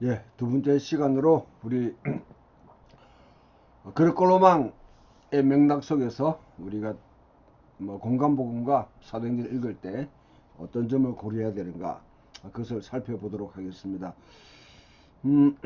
예, 두 번째 시간으로 우리 그리콜로망의 맥락 속에서 우리가 뭐 공간복음과 사도행전을 읽을 때 어떤 점을 고려해야 되는가, 그것을 살펴보도록 하겠습니다. 음,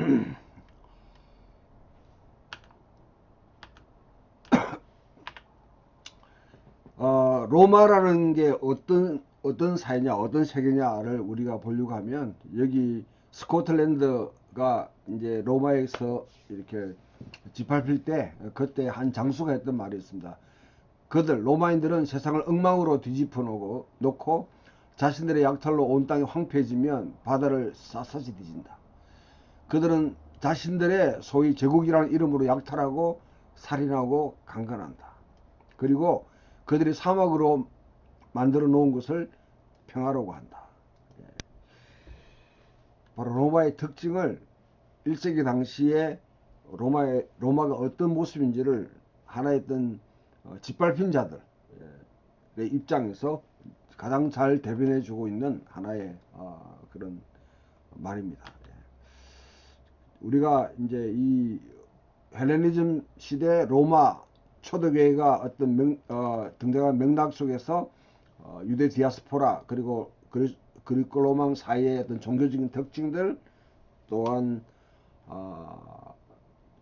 로마라는 게 어떤 사회냐, 어떤 세계냐를 우리가 보려고 하면, 여기 스코틀랜드가 이제 로마에서 이렇게 짓밟힐 때, 그때 한 장수가 했던 말이 있습니다. 로마인들은 세상을 엉망으로 뒤집어 놓고 자신들의 약탈로 온 땅이 황폐해지면 바다를 샅샅이 뒤진다. 그들은 자신들의 소위 제국이라는 이름으로 약탈하고 살인하고 강간한다. 그리고 그들이 사막으로 만들어 놓은 것을 평화라고 한다. 바로 로마의 특징을 1세기 당시에 로마가 어떤 모습인지를 하나의 어떤 짓밟힌 자들의 입장에서 가장 잘 대변해 주고 있는 하나의 그런 말입니다. 우리가 이제 이 헬레니즘 시대 로마 초대교회가 등장한 맥락 속에서 유대 디아스포라, 그리고 그리콜로망 사이의 어떤 종교적인 특징들, 또한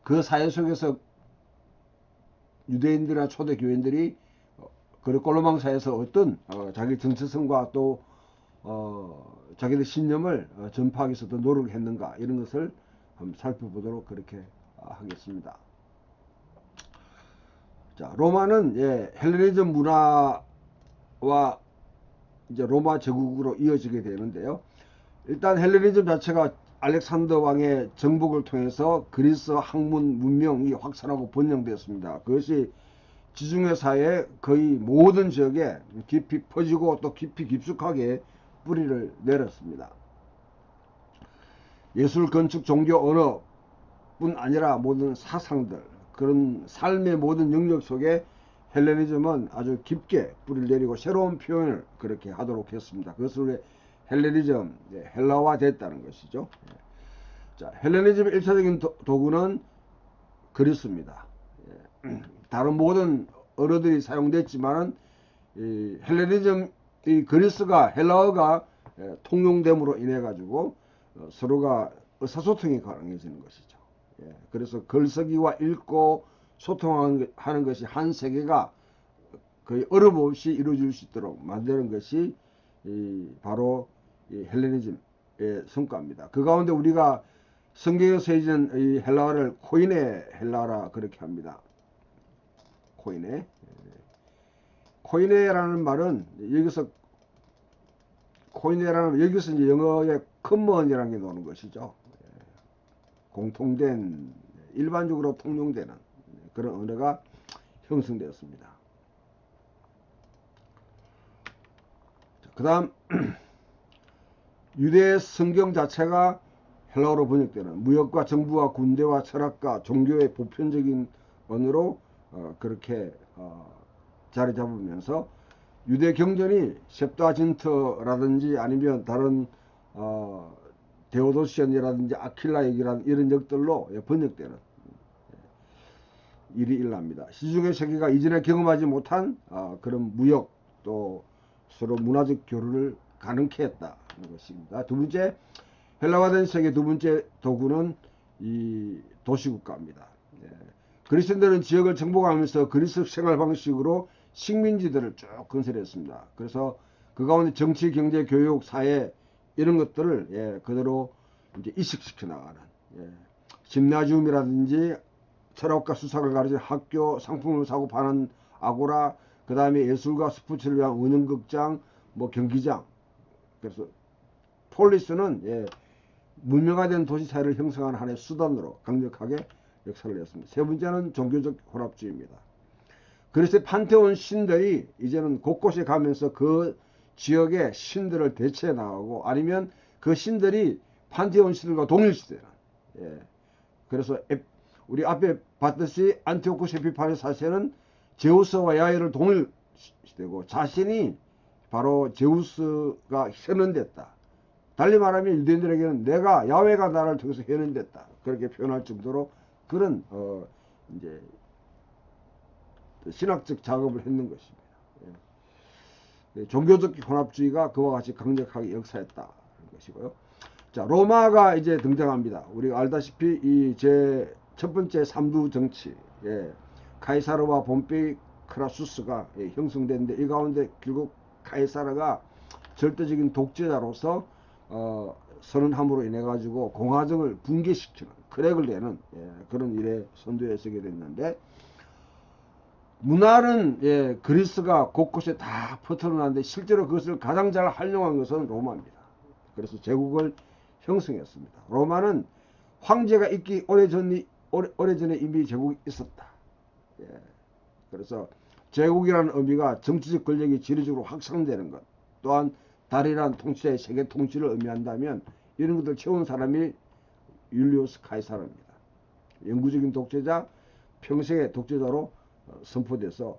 그 사회 속에서 유대인들이나 초대교인들이 그리콜로망 사회에서 어떤 자기 정체성과 또 자기의 신념을 전파하기 위해서 노력을 했는가, 이런 것을 한번 살펴보도록 그렇게 하겠습니다. 자, 로마는 헬레니즘 문화와 이제 로마 제국으로 이어지게 되는데요. 일단 헬레니즘 자체가 알렉산더 왕의 정복을 통해서 그리스 학문 문명이 확산하고 번영되었습니다. 그것이 지중해 사회의 거의 모든 지역에 깊이 퍼지고 또 깊이 깊숙하게 뿌리를 내렸습니다. 예술, 건축, 종교, 언어뿐 아니라 모든 사상들, 그런 삶의 모든 영역 속에 헬레니즘은 아주 깊게 뿌리를 내리고 새로운 표현을 그렇게 하도록 했습니다. 그것을 헬레니즘, 헬라화 됐다는 것이죠. 자, 헬레니즘의 1차적인 도구는 그리스입니다. 다른 모든 언어들이 사용됐지만은 헬레니즘, 이 그리스가, 헬라어가 통용됨으로 인해 가지고 서로가 의사소통이 가능해지는 것이죠. 그래서 글쓰기와 읽고 소통하는 것이 한 세계가 거의 어려움 없이 이루어질 수 있도록 만드는 것이 바로 헬레니즘의 성과입니다. 그 가운데 우리가 성경에서 쓰여진 이 헬라어를 코이네 헬라라 그렇게 합니다. 코이네. 코이네라는 말은 여기서 이제 영어의 커먼이라는 게 나오는 것이죠. 공통된, 일반적으로 통용되는 그런 언어가 형성되었습니다. 그 다음 유대 성경 자체가 헬라어로 번역되는 무역과 정부와 군대와 철학과 종교의 보편적인 언어로 그렇게 자리 잡으면서 유대 경전이 셉투아진트라든지 아니면 다른 데오도시언이라든지 아킬라 얘기라는 이런 역들로 번역되는 일이 일어납니다. 시중의 세계가 이전에 경험하지 못한 그런 무역, 또 서로 문화적 교류를 가능케 했다는 것입니다. 두 번째, 헬라화된 세계 두 번째 도구는 이 도시국가입니다. 그리스인들은 지역을 정복하면서 그리스 생활 방식으로 식민지들을 쭉 건설했습니다. 그래서 그 가운데 정치, 경제, 교육, 사회 이런 것들을 그대로 이제 이식시켜 나가는, 짐나지움이라든지 철학과 수사를 가르치는 학교, 상품을 사고 파는 아고라, 그 다음에 예술과 스포츠를 위한 운영극장, 뭐 경기장. 그래서 폴리스는 문명화된 도시사회를 형성하는 하나의 수단으로 강력하게 역사를 했습니다. 세 번째는 종교적 혼합주의입니다. 그래서 판테온 신들이 이제는 곳곳에 가면서 그 지역의 신들을 대체해 나가고, 아니면 그 신들이 판테온 신들과 동일시되는, 그래서 우리 앞에 봤듯이 안티오쿠스 에피파네스 사세는 제우스와 야훼를 동일시되고 자신이 바로 제우스가 현현됐다, 달리 말하면 유대인들에게는 내가 야훼가 나를 통해서 해낸됐다 그렇게 표현할 정도로 그런 이제 신학적 작업을 했는 것입니다. 예. 종교적 혼합주의가 그와 같이 강력하게 역사했다 것이고요. 자, 로마가 이제 등장합니다. 우리가 알다시피 이 제 첫 번째 삼두 정치, 예, 카이사르와 본베이 크라수스가 형성됐는데 이 가운데 결국 카이사르가 절대적인 독재자로서 선언함으로 인해 가지고 공화정을 붕괴시키는 크랙을 내는 그런 일에 선두에 서게 됐는데 문화는 그리스가 곳곳에 다 퍼뜨려놨는데 실제로 그것을 가장 잘 활용한 것은 로마입니다. 그래서 제국을 형성했습니다. 로마는 황제가 있기 오래전에 이미 제국이 있었다. 그래서 제국이라는 의미가 정치적 권력이 지리적으로 확산되는 것, 또한 달이란 통치자의 세계 통치를 의미한다면 이런 것들 채운 사람이 율리우스 카이사르입니다. 영구적인 독재자, 평생의 독재자로 선포돼서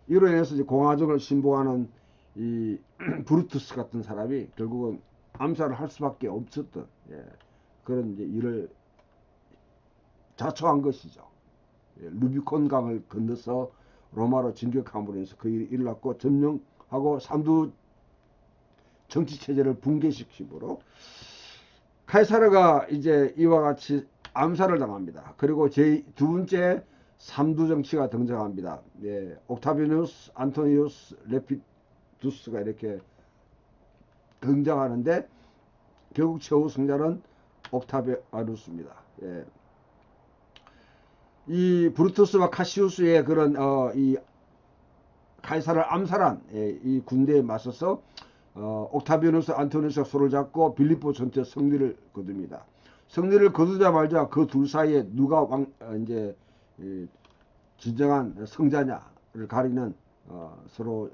이로 인해서 이제 공화정을 신봉하는 이 브루투스 같은 사람이 결국은 암살을 할 수밖에 없었던 그런 이제 일을 자초한 것이죠. 루비콘 강을 건너서 로마로 진격함으로 해서 그 일이 일어났고 점령하고 삼두 정치 체제를 붕괴시키므로 카이사르가 이제 이와 같이 암살을 당합니다. 그리고 제 두 번째 삼두 정치가 등장합니다. 옥타비누스, 안토니우스, 레피두스가 이렇게 등장하는데 결국 최후 승자는 옥타비아누스입니다. 이 브루투스와 카시우스의 그런 이 카이사를 암살한 이 군대에 맞서서 옥타비아누스, 안토니우스가 손을 잡고 빌립보 전체 승리를 거둡니다. 승리를 거두자마자 그 둘 사이에 누가 이제 진정한 승자냐를 가리는 서로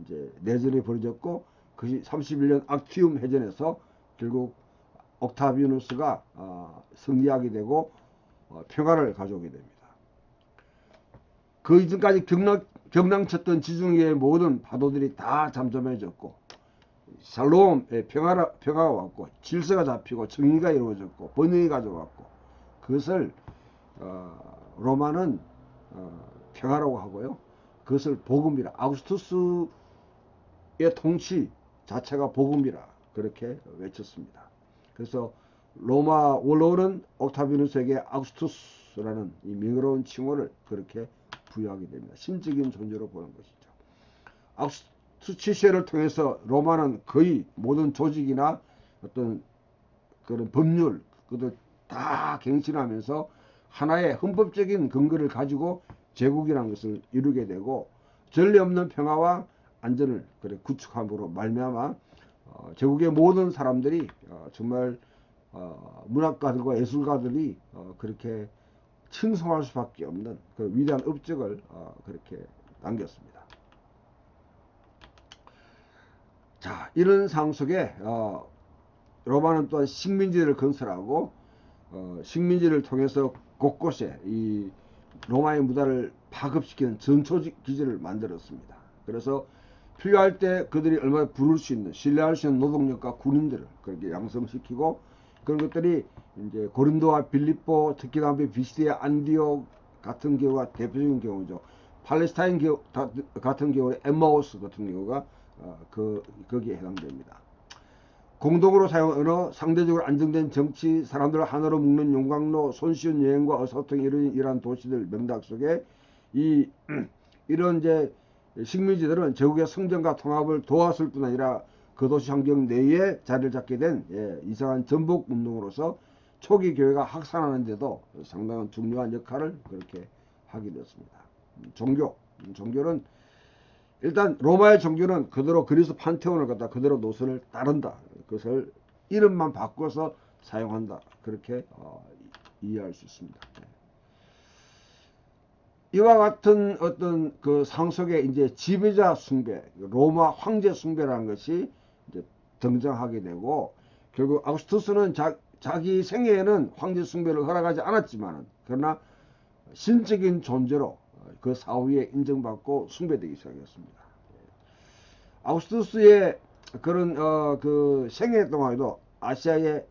이제 내전이 벌어졌고 그것이 31년 악티움 해전에서 결국 옥타비아누스가 승리하게 되고 평화를 가져오게 됩니다. 그 이전까지 경랑쳤던 지중해의 모든 파도들이 다 잠잠해졌고 샬롬 평화가 왔고 질서가 잡히고 정의가 이루어졌고 번영이 가져왔고 그것을 로마는 평화라고 하고요. 그것을 복음이라 아우구스투스의 통치 자체가 복음이라 그렇게 외쳤습니다. 그래서 로마 원로는 옥타비누스에게 아우구스투스라는 이 명예로운 칭호를 그렇게 부여하게 됩니다. 신적인 존재로 보는 것이죠. 아우구스투스 시대를 통해서 로마는 거의 모든 조직이나 어떤 그런 법률 그것을 다 갱신하면서 하나의 헌법적인 근거를 가지고 제국이라는 것을 이루게 되고 전례 없는 평화와 안전을 그래 구축함으로 말미암아 제국의 모든 사람들이 정말 문학가들과 예술가들이 그렇게 칭송할 수밖에 없는 그 위대한 업적을 그렇게 남겼습니다. 자, 이런 상황 속에 로마는 또한 식민지를 건설하고 식민지를 통해서 곳곳에 이 로마의 문화를 파급시키는 전초기지를 만들었습니다. 그래서 필요할 때 그들이 얼마나 부를 수 있는 신뢰할 수 있는 노동력과 군인들을 그렇게 양성시키고 그런 것들이 이제 고린도와 빌립보 특히 다음에 비시디의 안디옥 같은 경우가 대표적인 경우죠. 팔레스타인 같은 경우에 엠마오스 같은 경우가 거기에 해당됩니다. 공동으로 사용한 언어, 상대적으로 안정된 정치, 사람들을 하나로 묶는 용광로, 손쉬운 여행과 의사소통이 이러한 도시들 명작 속에 이런 이제 식민지들은 제국의 성장과 통합을 도왔을 뿐 아니라 그 도시 환경 내에 자리를 잡게 된 이상한 전복 운동으로서 초기 교회가 확산하는 데도 상당한 중요한 역할을 그렇게 하게 되었습니다. 종교는 일단 로마의 종교는 그대로 그리스 판테온을 갖다 그대로 노선을 따른다. 그것을 이름만 바꿔서 사용한다. 그렇게 이해할 수 있습니다. 이와 같은 어떤 그 상속에 이제 지배자 숭배, 로마 황제 숭배라는 것이 이제 등장하게 되고 결국 아우구스투스는 자기 생애에는 황제 숭배를 허락하지 않았지만 그러나 신적인 존재로 그 사후에 인정받고 숭배되기 시작했습니다. 아우구스투스의 그런 그 생애 동안에도 아시아의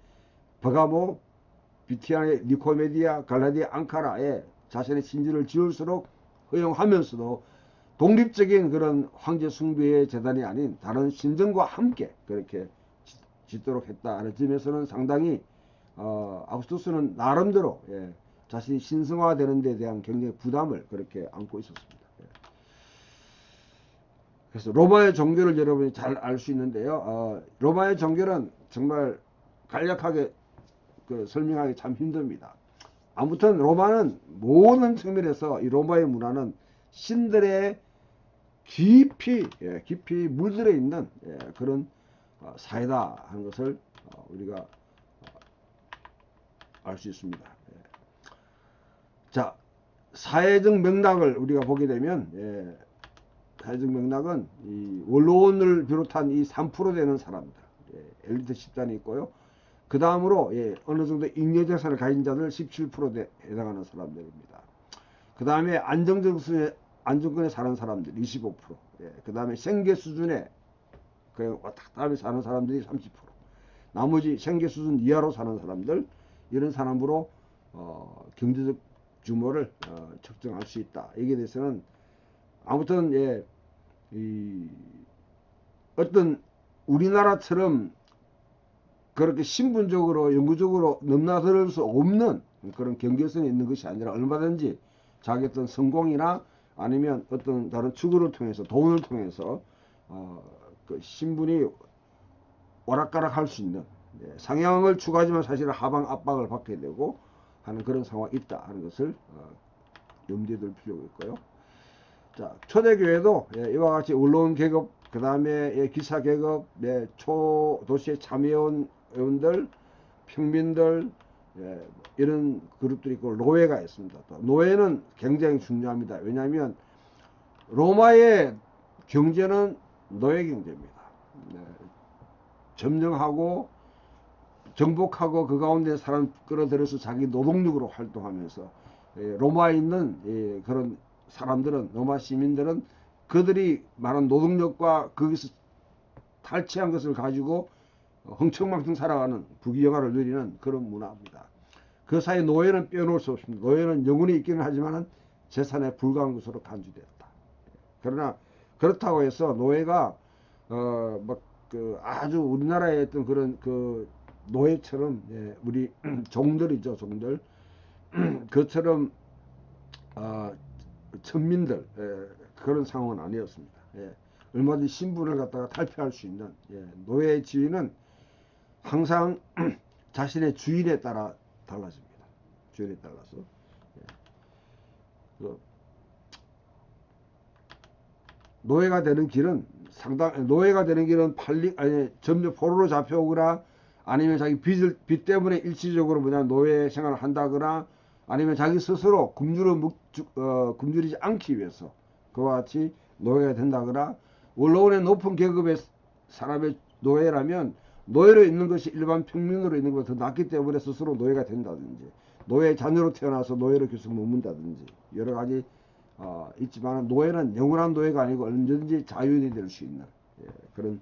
버가모, 비티안의 니코메디아, 갈라디아, 앙카라에 자신의 진지를 지을수록 허용하면서도 독립적인 그런 황제 숭배의 재단이 아닌 다른 신정과 함께 그렇게 짓도록 했다 하는 점에서는 상당히 아구스투스는 나름대로 자신이 신성화되는 데 대한 굉장히 부담을 그렇게 안고 있었습니다. 그래서 로마의 종교를 여러분이 잘 알 수 있는데요. 로마의 종교는 정말 간략하게 설명하기 참 힘듭니다. 아무튼 로마는 모든 측면에서 이 로마의 문화는 신들의 깊이 물들어 있는 그런 사회다 하는 것을 우리가 알 수 있습니다. 자, 사회적 맥락을 우리가 보게 되면 사회적 맥락은 이 원로원을 비롯한 이 3% 되는 사람들, 엘리트 집단이 있고요. 그 다음으로 어느 정도 잉여재산을 가진 자들 17%에 해당하는 사람들입니다. 그 다음에 안정권에 사는 사람들 25%, 그 다음에 생계 수준에 왔다 갔다 하며 사는 사람들이 30%, 나머지 생계 수준 이하로 사는 사람들, 이런 사람으로 경제적 규모를 측정할 수 있다. 여기에 대해서는 아무튼 어떤 우리나라처럼 그렇게 신분적으로 영구적으로 넘나들 수 없는 그런 경계선이 있는 것이 아니라 얼마든지 자기 어떤 성공이나 아니면 어떤 다른 추구를 통해서 돈을 통해서 그 신분이 오락가락 할 수 있는 상향을 추구하지만 사실은 하방 압박을 받게 되고 하는 그런 상황이 있다 하는 것을 염두에 둘 필요가 있고요. 자, 초대교회도 이와 같이 언론 계급, 그 다음에 기사 계급, 초도시의 참여원들, 평민들, 이런 그룹들이 있고 노예가 있습니다. 또 노예는 굉장히 중요합니다. 왜냐하면 로마의 경제는 노예 경제입니다. 점령하고 정복하고 그 가운데 사람 끌어들여서 자기 노동력으로 활동하면서 로마에 있는 그런 사람들은, 로마 시민들은 그들이 말한 노동력과 거기서 탈취한 것을 가지고 흥청망청 살아가는 부귀영화를 누리는 그런 문화입니다. 그 사이 노예는 빼놓을 수 없습니다. 노예는 영혼이 있기는 하지만 재산에 불과한 것으로 간주되었다. 그러나 그렇다고 해서 노예가 아주 우리나라의 어떤 그런 노예처럼 우리 종들이죠, 종들 그처럼 천민들 그런 상황은 아니었습니다. 얼마든지 신분을 갖다가 탈피할 수 있는 노예의 지위는 항상 자신의 주인에 따라 달라집니다. 주인에 따라서 노예가 되는 길은 점점 포로로 잡혀오거나 아니면 자기 빚 때문에 일시적으로 노예 생활을 한다거나 아니면 자기 스스로 굶주리지 않기 위해서 그와 같이 노예가 된다거나 원로원의 높은 계급의 사람의 노예라면 노예로 있는 것이 일반 평민으로 있는 것보다 더 낫기 때문에 스스로 노예가 된다든지 노예 자녀로 태어나서 노예로 계속 머문다든지 여러 가지 있지만 노예는 영원한 노예가 아니고 언제든지 자유인이 될 수 있는 그런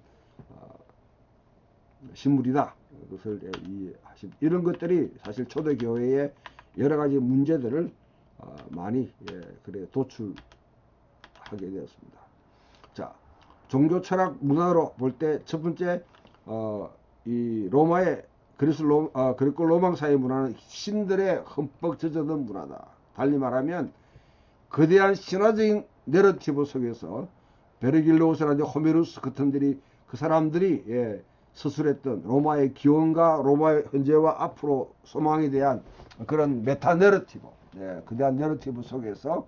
식물이다. 그것을 이해하십니다. 이런 것들이 사실 초대교회의 여러 가지 문제들을 많이 도출하게 되었습니다. 자, 종교 철학 문화로 볼 때 첫 번째 이 로마의 그리고 로마 사회 문화는 신들의 흠뻑 젖어든 문화다. 달리 말하면 거대한 신화적인 내러티브 속에서 베르길로스라든지 호메루스 같은 그 사람들이 서술했던 로마의 기원과 로마의 현재와 앞으로 소망에 대한 그런 메타 내러티브, 거대한 내러티브 속에서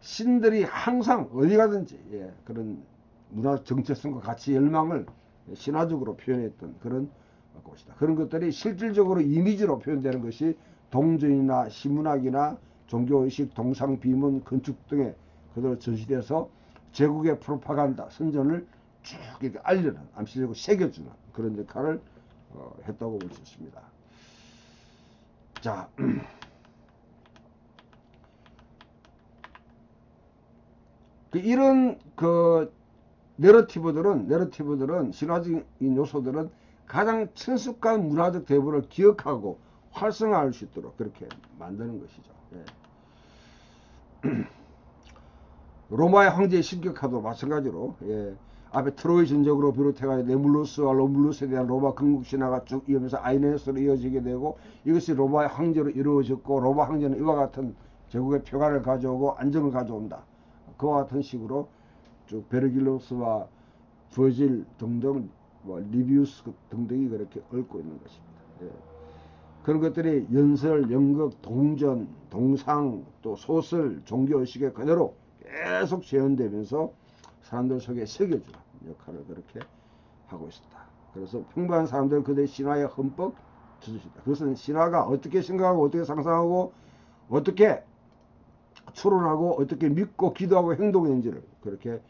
신들이 항상 어디 가든지 그런 문화 정체성과 가치 열망을 신화적으로 표현했던 그런 곳이다. 그런 것들이 실질적으로 이미지로 표현되는 것이 동전이나 시문학이나 종교의식, 동상, 비문, 건축 등에 그대로 전시돼서 제국의 프로파간다, 선전을 쭉 이렇게 알리는, 암시적으로 새겨주는 그런 역할을 했다고 볼 수 있습니다. 자, 이런 내러티브들은 신화적인 요소들은 가장 친숙한 문화적 대부를 기억하고 활성화할 수 있도록 그렇게 만드는 것이죠. 예. 로마의 황제의 신격화도 마찬가지로, 예, 앞에 트로이 전적으로 비롯해가 네물루스와 로물루스에 대한 로마 건국 신화가 쭉 이어면서 아이네스로 이어지게 되고, 이것이 로마의 황제로 이루어졌고, 로마 황제는 이와 같은 제국의 평화를 가져오고 안정을 가져온다. 그와 같은 식으로 쭉 베르길로스와 버질 등등, 뭐 리비우스 등등이 그렇게 얽고 있는 것입니다. 예. 그런 것들이 연설, 연극, 동전, 동상, 또 소설, 종교의식에 그대로 계속 재현되면서 사람들 속에 새겨주는 역할을 그렇게 하고 있습니다. 그래서 평범한 사람들은 그들의 신화에 흠뻑 젖으시다. 그것은 신화가 어떻게 생각하고 어떻게 상상하고 어떻게 추론하고 어떻게 믿고 기도하고 행동했는지를 그렇게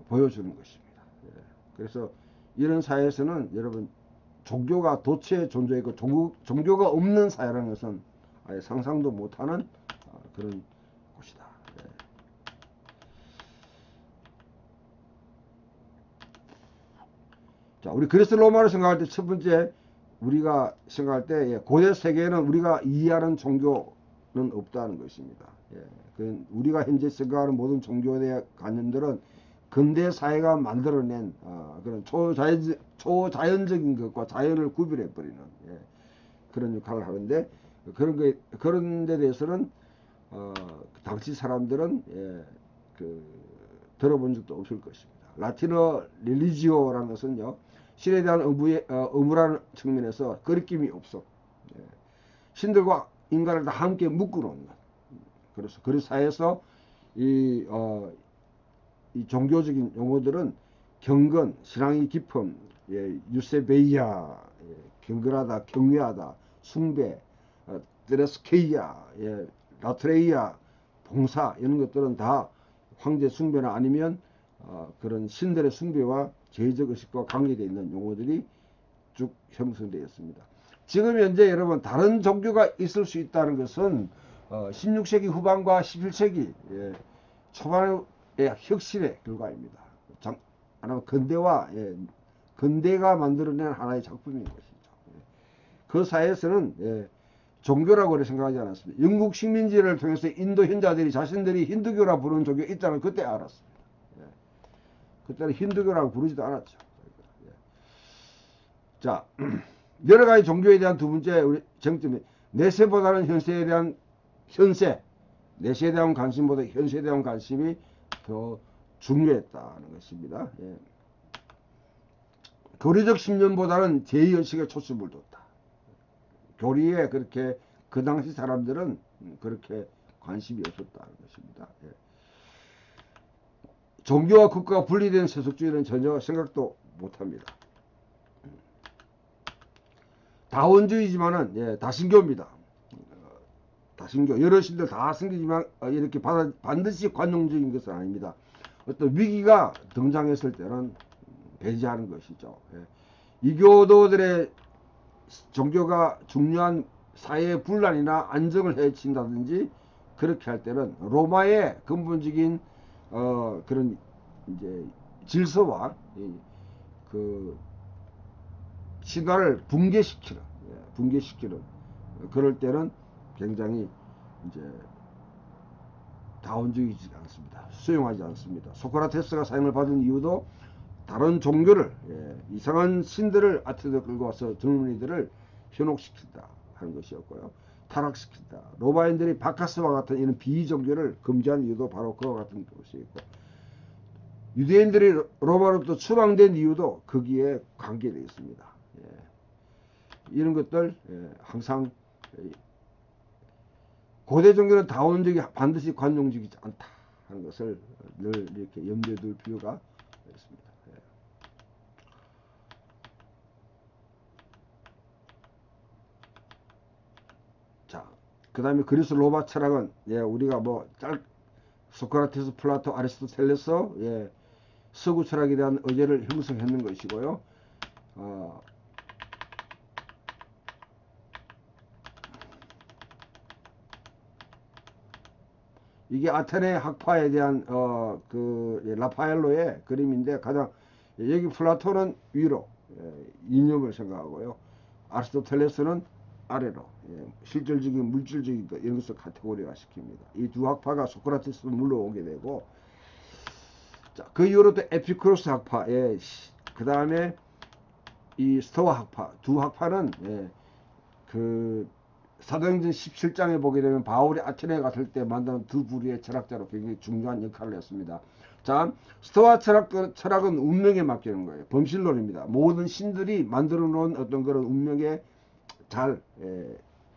보여주는 것입니다. 예. 그래서 이런 사회에서는 여러분 종교가 도처에 존재했고 종교가 없는 사회라는 것은 아예 상상도 못하는 그런 곳이다. 예. 자, 우리 그리스 로마를 생각할 때 첫 번째 우리가 생각할 때, 예, 고대 세계에는 우리가 이해하는 종교는 없다는 것입니다. 예, 우리가 현재 생각하는 모든 종교에 대한 관념들은 근대 사회가 만들어낸 그런 초자연적인 것과 자연을 구별해 버리는, 예, 그런 역할을 하는데, 그런 데 대해서는 당시 사람들은, 예, 들어본 적도 없을 것입니다. 라틴어 릴리지오라는 것은요, 신에 대한 의무라는 측면에서 거리낌이 없어. 예. 신들과 인간을 다 함께 묶어놓는. 그래서 그리스 사회에서 이 종교적인 용어들은 경건, 신앙이 깊음, 예, 유세베이아, 예, 경건하다, 경외하다, 숭배, 드레스케이아, 예, 라트레이아, 봉사, 이런 것들은 다 황제 숭배나 아니면 그런 신들의 숭배와 제의적 의식과 관계되어 있는 용어들이 쭉 형성되어 있습니다. 지금 현재 여러분 다른 종교가 있을 수 있다는 것은 16세기 후반과 17세기, 예, 초반의 혁신의 결과입니다. 근대와, 예, 근대가 만들어낸 하나의 작품인 것이죠. 예. 그 사회에서는, 예, 종교라고 생각하지 않았습니다. 영국 식민지를 통해서 인도 현자들이 자신들이 힌두교라 부르는 종교가 있다는 그때 알았습니다. 예. 그때는 힌두교라고 부르지도 않았죠. 예. 자, 여러 가지 종교에 대한 두 번째 우리 정점이 내세보다는 현세에 대한 내세에 대한 관심보다 현세에 대한 관심이 더 중요했다는 것입니다. 예. 교리적 신념보다는 제의의식에 초점을 뒀다. 교리에 그렇게 그 당시 사람들은 그렇게 관심이 없었다는 것입니다. 예. 종교와 국가가 분리된 세속주의는 전혀 생각도 못합니다. 다원주의지만은, 예, 다신교입니다. 다신교 여러 신들 다 섬기지만 이렇게 반드시 관용적인 것은 아닙니다. 어떤 위기가 등장했을 때는 배제하는 것이죠. 예. 이교도들의 종교가 중요한 사회의 분란이나 안정을 해친다든지 그렇게 할 때는 로마의 근본적인 그런 이제 질서와 그 신화를 붕괴시키는, 그럴 때는 굉장히 이제 다원주의지 않습니다. 수용하지 않습니다. 소크라테스가 사형을 받은 이유도 다른 종교를, 예, 이상한 신들을 아테네 끌고 와서 젊은이들을 현혹시킨다 하는 것이었고요. 타락시킨다. 로마인들이 바카스와 같은 이런 비종교를 금지한 이유도 바로 그와 같은 것이었고, 유대인들이 로마로부터 추방된 이유도 거기에 관계되어 있습니다. 예. 이런 것들, 예, 항상 고대 종교는 다원적이 반드시 관용적이지 않다 하는 것을 늘 이렇게 염두에 둘 필요가 있습니다. 예. 자, 그 다음에 그리스 로마 철학은, 예, 우리가 소크라테스, 플라토, 아리스토텔레스, 예, 서구 철학에 대한 의제를 형성했는 것이고요. 이게 아테네 학파에 대한 라파엘로의 그림인데, 가장 여기 플라톤은 위로, 이념을 생각하고요. 아리스토텔레스는 아래로 실질적인 물질적인 것 이런 것을 카테고리화 시킵니다. 이 두 학파가 소크라테스로 물러오게 되고, 자, 그 이후로 또 에피쿠로스 학파, 그 다음에 이 스토아 학파, 두 학파는 그 사도행전 17장에 보게 되면 바울이 아테네에 갔을 때 만든 두 부류의 철학자로 굉장히 중요한 역할을 했습니다. 자, 스토아 철학은 운명에 맡기는 거예요. 범실론입니다. 모든 신들이 만들어 놓은 어떤 그런 운명에 잘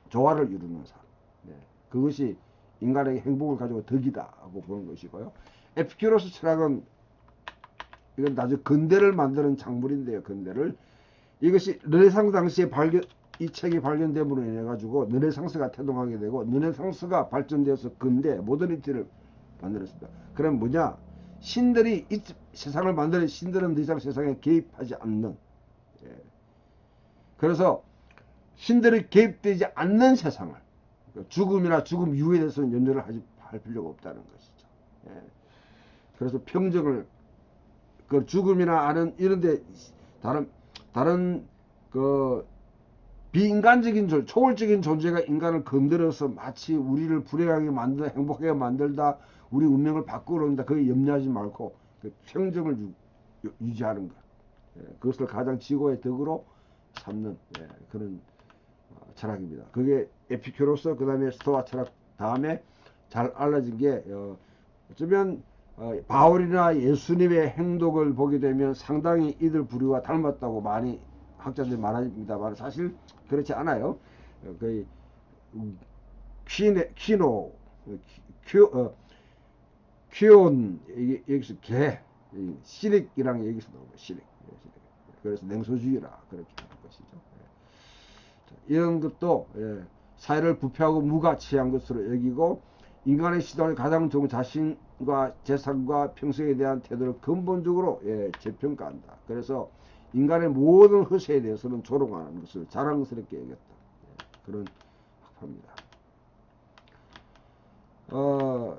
조화를 이루는 사람. 그것이 인간에게 행복을 가지고 덕이다 하고 보는 것이고요. 에피큐로스 철학은 이건 나중에 근대를 만드는 작물인데요. 근대를 이것이 르네상스 당시에 이 책이 발견됨으로 인해 가지고 르네상스가 태동하게 되고, 르네상스가 발전되어서 근대 모더니티를 만들었습니다. 그럼 뭐냐? 신들이 이 세상을 만드는 신들은 더 이상 세상에 개입하지 않는, 그래서 신들이 개입되지 않는 세상을, 죽음이나 죽음 이후에 대해서는 연구를 할 필요가 없다는 것이죠. 그래서 평정을, 그 죽음이나 아는 이런데 다른 그 비인간적인 초월적인 존재가 인간을 건드려서 마치 우리를 불행하게 만들다, 행복하게 만들다, 우리 운명을 바꾸려 한다, 그게 염려하지 말고 그 평정을 유지하는 것, 그것을 가장 지고의 덕으로 삼는 그런 철학입니다. 그게 에피큐로스, 그 다음에 스토아 철학 다음에 잘 알려진 게 어쩌면 바울이나 예수님의 행동을 보게 되면 상당히 이들 부류와 닮았다고 많이 학자들이 말합니다만 사실 그렇지 않아요. 거의 퀴온 여기서 개 시릭이랑 여기서 나오고 시릭. 그래서 냉소주의라 그렇게 하는 것이죠. 이런 것도 사회를 부패하고 무가치한 것으로 여기고, 인간의 시도를 가장 좋은 자신과 재산과 평생에 대한 태도를 근본적으로 재평가한다. 그래서 인간의 모든 허세에 대해서는 조롱하는 것을 자랑스럽게 여겼다. 그런 학파입니다.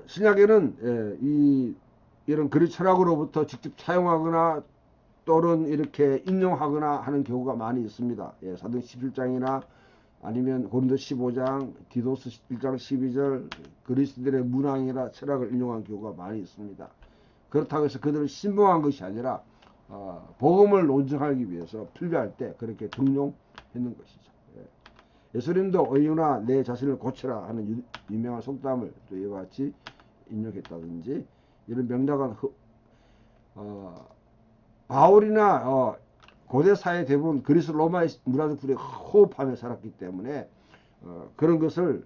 신약에는 이런 그리 철학으로부터 직접 차용하거나 또는 이렇게 인용하거나 하는 경우가 많이 있습니다. 사도행 17장이나 아니면 고린도 15장, 디도스 1장 12절 그리스도들의 문항이나 철학을 인용한 경우가 많이 있습니다. 그렇다고 해서 그들을 신봉한 것이 아니라 복음을 논증하기 위해서 필요할 때 그렇게 등용했는 것이죠. 예수님도 의유나 내 자신을 고쳐라 하는 유명한 속담을 또 이와 같이 인용했다든지, 이런 명랑한 바울이나 고대 사회 대부분 그리스 로마의 문화적들이 호흡하며 살았기 때문에 그런 것을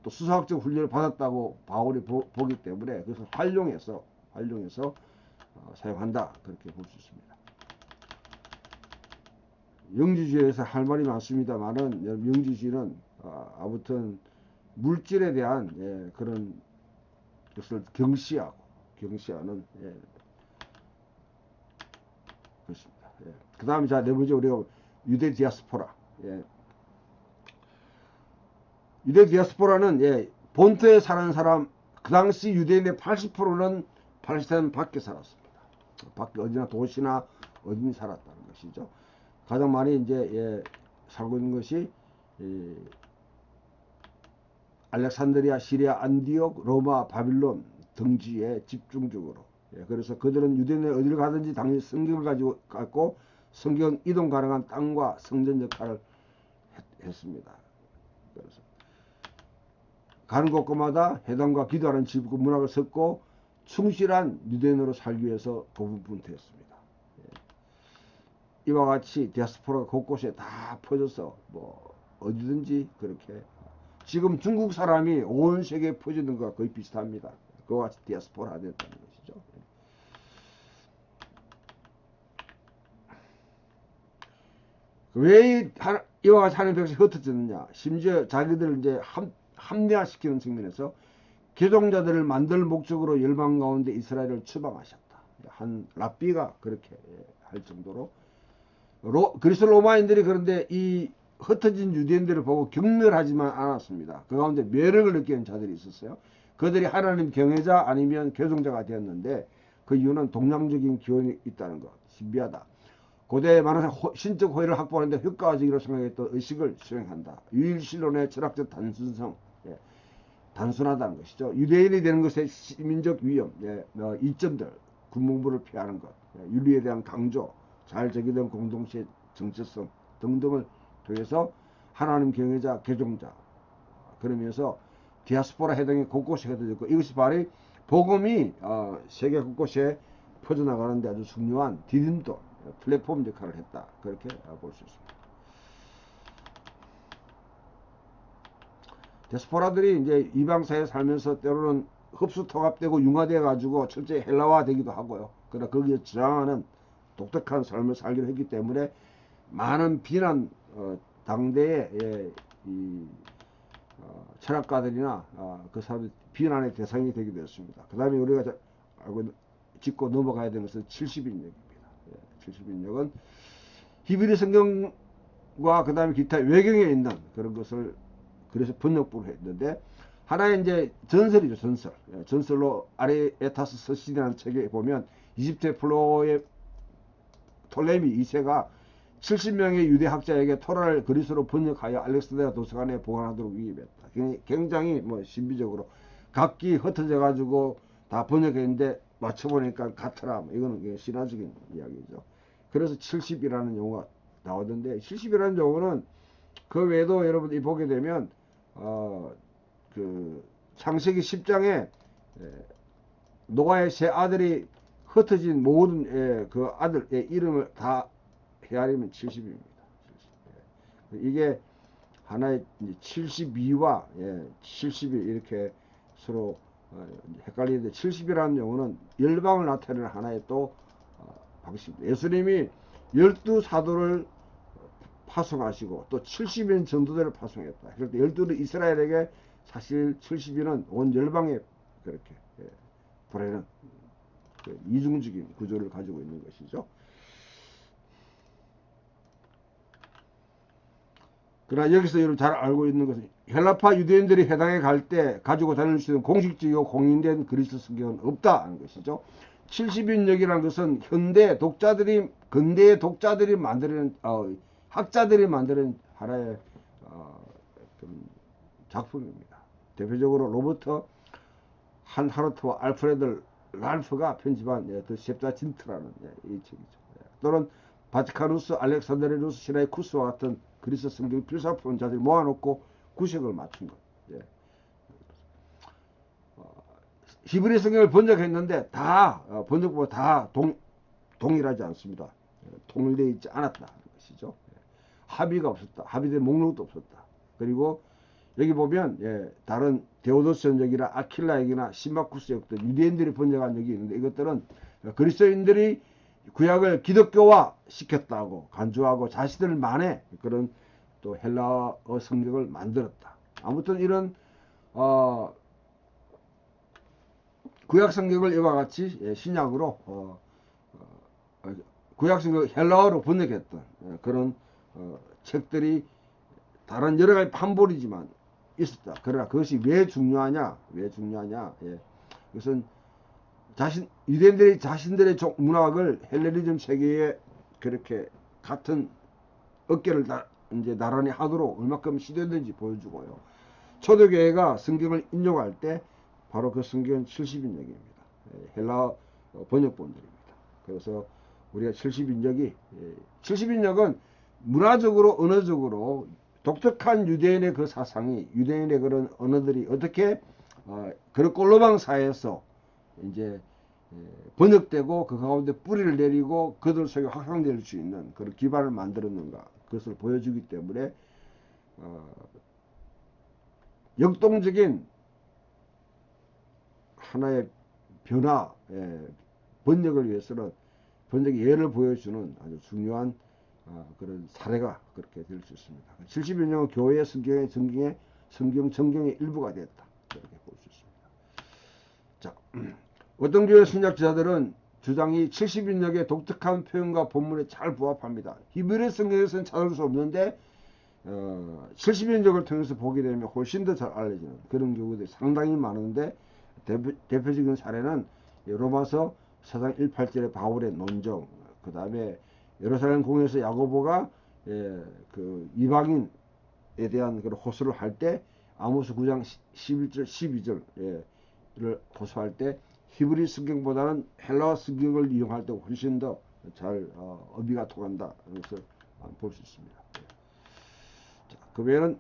또 수사학적 훈련을 받았다고 바울이 보기 때문에 그것을 활용해서 사용한다, 그렇게 볼 수 있습니다. 영지주의에서 할 말이 많습니다만은 영지주의는 아무튼 물질에 대한 그런 것을 경시하는 그렇습니다. 그 다음에 자, 네 번째 우리가 유대 디아스포라. 유대 디아스포라는 본토에 사는 사람, 그 당시 유대인의 80%는 팔레스타인 밖에 살았습니다. 밖에 어디나 도시나 어딘지 살았다는 것이죠. 가장 많이 이제 살고 있는 것이 알렉산드리아, 시리아, 안디옥, 로마, 바빌론 등지에 집중적으로. 그래서 그들은 유대인이 어디를 가든지 당연히 성경을 가지고 갔고, 성경 이동 가능한 땅과 성전 역할을 했습니다. 그래서 가는 곳곳마다 회당과 기도하는 집구 문학을 섞고 충실한 유대인으로 살기 위해서 고군분투했습니다. 이와 같이 디아스포라가 곳곳에 다 퍼져서 뭐 어디든지 그렇게, 지금 중국 사람이 온 세계에 퍼지는 것과 거의 비슷합니다. 그와 같이 디아스포라가 됐다는 것이죠. 왜 이와 같이 하는 백성이 흩어졌느냐? 심지어 자기들을 이제 합리화시키는 측면에서 개종자들을 만들 목적으로 열방 가운데 이스라엘을 추방하셨다. 한 랍비가 그렇게 할 정도로 그리스 로마인들이 그런데 이 흩어진 유대인들을 보고 격렬하지만 않았습니다. 그 가운데 매력을 느끼는 자들이 있었어요. 그들이 하나님 경외자 아니면 개종자가 되었는데 그 이유는 동양적인 기원이 있다는 것, 신비하다. 고대의 많은 신적 호의를 확보하는데 효과적이라고 생각했던 의식을 수행한다. 유일신론의 철학적 단순성, 예, 단순하다는 것이죠. 유대인이 되는 것의 시민적 위험, 예, 이점들, 군문부를 피하는 것, 예, 윤리에 대한 강조, 잘 적용된 공동체의 정체성 등등을 통해서 하나님 경외자, 개종자, 그러면서 디아스포라 해당이 곳곳에 흩어졌고, 이것이 바로 복음이 세계 곳곳에 퍼져나가는데 아주 중요한 디딤돌, 플랫폼 역할을 했다. 그렇게 볼 수 있습니다. 디아스포라들이 이제 이방사에 살면서 때로는 흡수 통합되고 융화되어 가지고 철저히 헬라화 되기도 하고요. 그러나 거기에 저항하는 독특한 삶을 살기로 했기 때문에 많은 비난, 당대의 이 철학가들이나 그 사람들 비난의 대상이 되게 되었습니다. 그 다음에 우리가 알고 짚고 넘어가야 되는 것은 70인역입니다. 70인역은 히브리 성경과 그 다음에 기타 외경에 있는 그런 것을 그래서 번역부를 했는데, 하나의 이제 전설이죠. 전설로 아리에타스 서신이라는 책에 보면 이집트의 플로의 톨레미 2세가 70명의 유대 학자에게 토라를 그리스로 번역하여 알렉산드리아 도서관에 보관하도록 위임했다. 굉장히 뭐 신비적으로 각기 흩어져 가지고 다 번역했는데 맞춰보니까 같더라. 이거는 신화적인 이야기죠. 그래서 70이라는 용어가 나오던데, 70이라는 용어는 그 외에도 여러분이 보게 되면 그 창세기 10장에 노아의 세 아들이 흩어진 모든 그 아들의 이름을 다 헤아리면 70입니다. 이게 하나의 72와 70이 이렇게 서로 헷갈리는데, 70이라는 용어는 열방을 나타내는 하나의 또 방식입니다. 예수님이 12사도를 파송하시고 또 70인 전도자를 파송했다. 그런데 12는 이스라엘에게 사실 70인은 온 열방에 그렇게 보내는 이중적인 구조를 가지고 있는 것이죠. 그러나 여기서 여러분 잘 알고 있는 것은 헬라파 유대인들이 해당에 갈 때 가지고 다닐 수 있는 공식적이고 공인된 그리스 성경은 없다는 것이죠. 70인역이라는 것은 근대의 독자들이 만드는 학자들이 만드는 하나의 작품입니다. 대표적으로 로버트 한하르트와 알프레드 랄프가 편집한 더 셉타진트라는 이 책이죠. 또는 바티카누스 알렉산드리누스 시라이쿠스와 같은 그리스 성경 필사품 자세히 모아놓고 구색을 맞춘 것. 히브리 성경을 번역했는데 다 번역부가 다 동일하지 않습니다. 통일되어 있지 않았다는 것이죠. 합의가 없었다. 합의된 목록도 없었다. 그리고 여기 보면 다른 데오도스 역이나 아킬라 역이나 시마쿠스 역들 유대인들이 번역한 역이 있는데, 이것들은 그리스도인들이 구약을 기독교화 시켰다고 간주하고 자신들만의 그런 또 헬라어 성경을 만들었다. 아무튼 이런 구약 성경을 이와 같이 신약으로 구약 성경을 헬라어로 번역했던 그런 책들이 다른 여러 가지 판본이지만 있었다. 그러나 그것이 왜 중요하냐? 그것은 유대인들이 자신들의 문학을 헬레니즘 세계에 그렇게 같은 어깨를 이제 나란히 하도록 얼마큼 시도했는지 보여주고요. 초대교회가 성경을 인용할 때 바로 그 성경은 70인역입니다. 헬라 번역본들입니다. 그래서 우리가 70인역은 문화적으로 언어적으로 독특한 유대인의 그 사상이, 유대인의 그런 언어들이 어떻게 그런 꼴로방 사회에서 이제 번역되고 그 가운데 뿌리를 내리고 그들 속에 확산될 수 있는 그런 기반을 만들었는가, 그것을 보여주기 때문에 역동적인 하나의 변화, 번역을 위해서는 번역의 예를 보여주는 아주 중요한 그런 사례가 그렇게 될 수 있습니다. 70인역은 교회의 성경의 일부가 됐다. 이렇게 볼 수 있습니다. 자, 어떤 교회 신학자들은 주장이 70인역의 독특한 표현과 본문에 잘 부합합니다. 히브리 성경에서는 찾을 수 없는데 70인역을 통해서 보게 되면 훨씬 더 잘 알려지는 그런 경우들이 상당히 많은데, 대표적인 사례는 로마서 4장 18절의 바울의 논정, 그 다음에 예루살렘 공회에서 야고보가 그 이방인에 대한 그런 호소를 할 때 아모스 9장 11절 12절을 호소할 때 히브리 성경보다는 헬라어 성경을 이용할 때 훨씬 더 잘 어미가 통한다. 그래서 볼 수 있습니다. 자, 그 외에는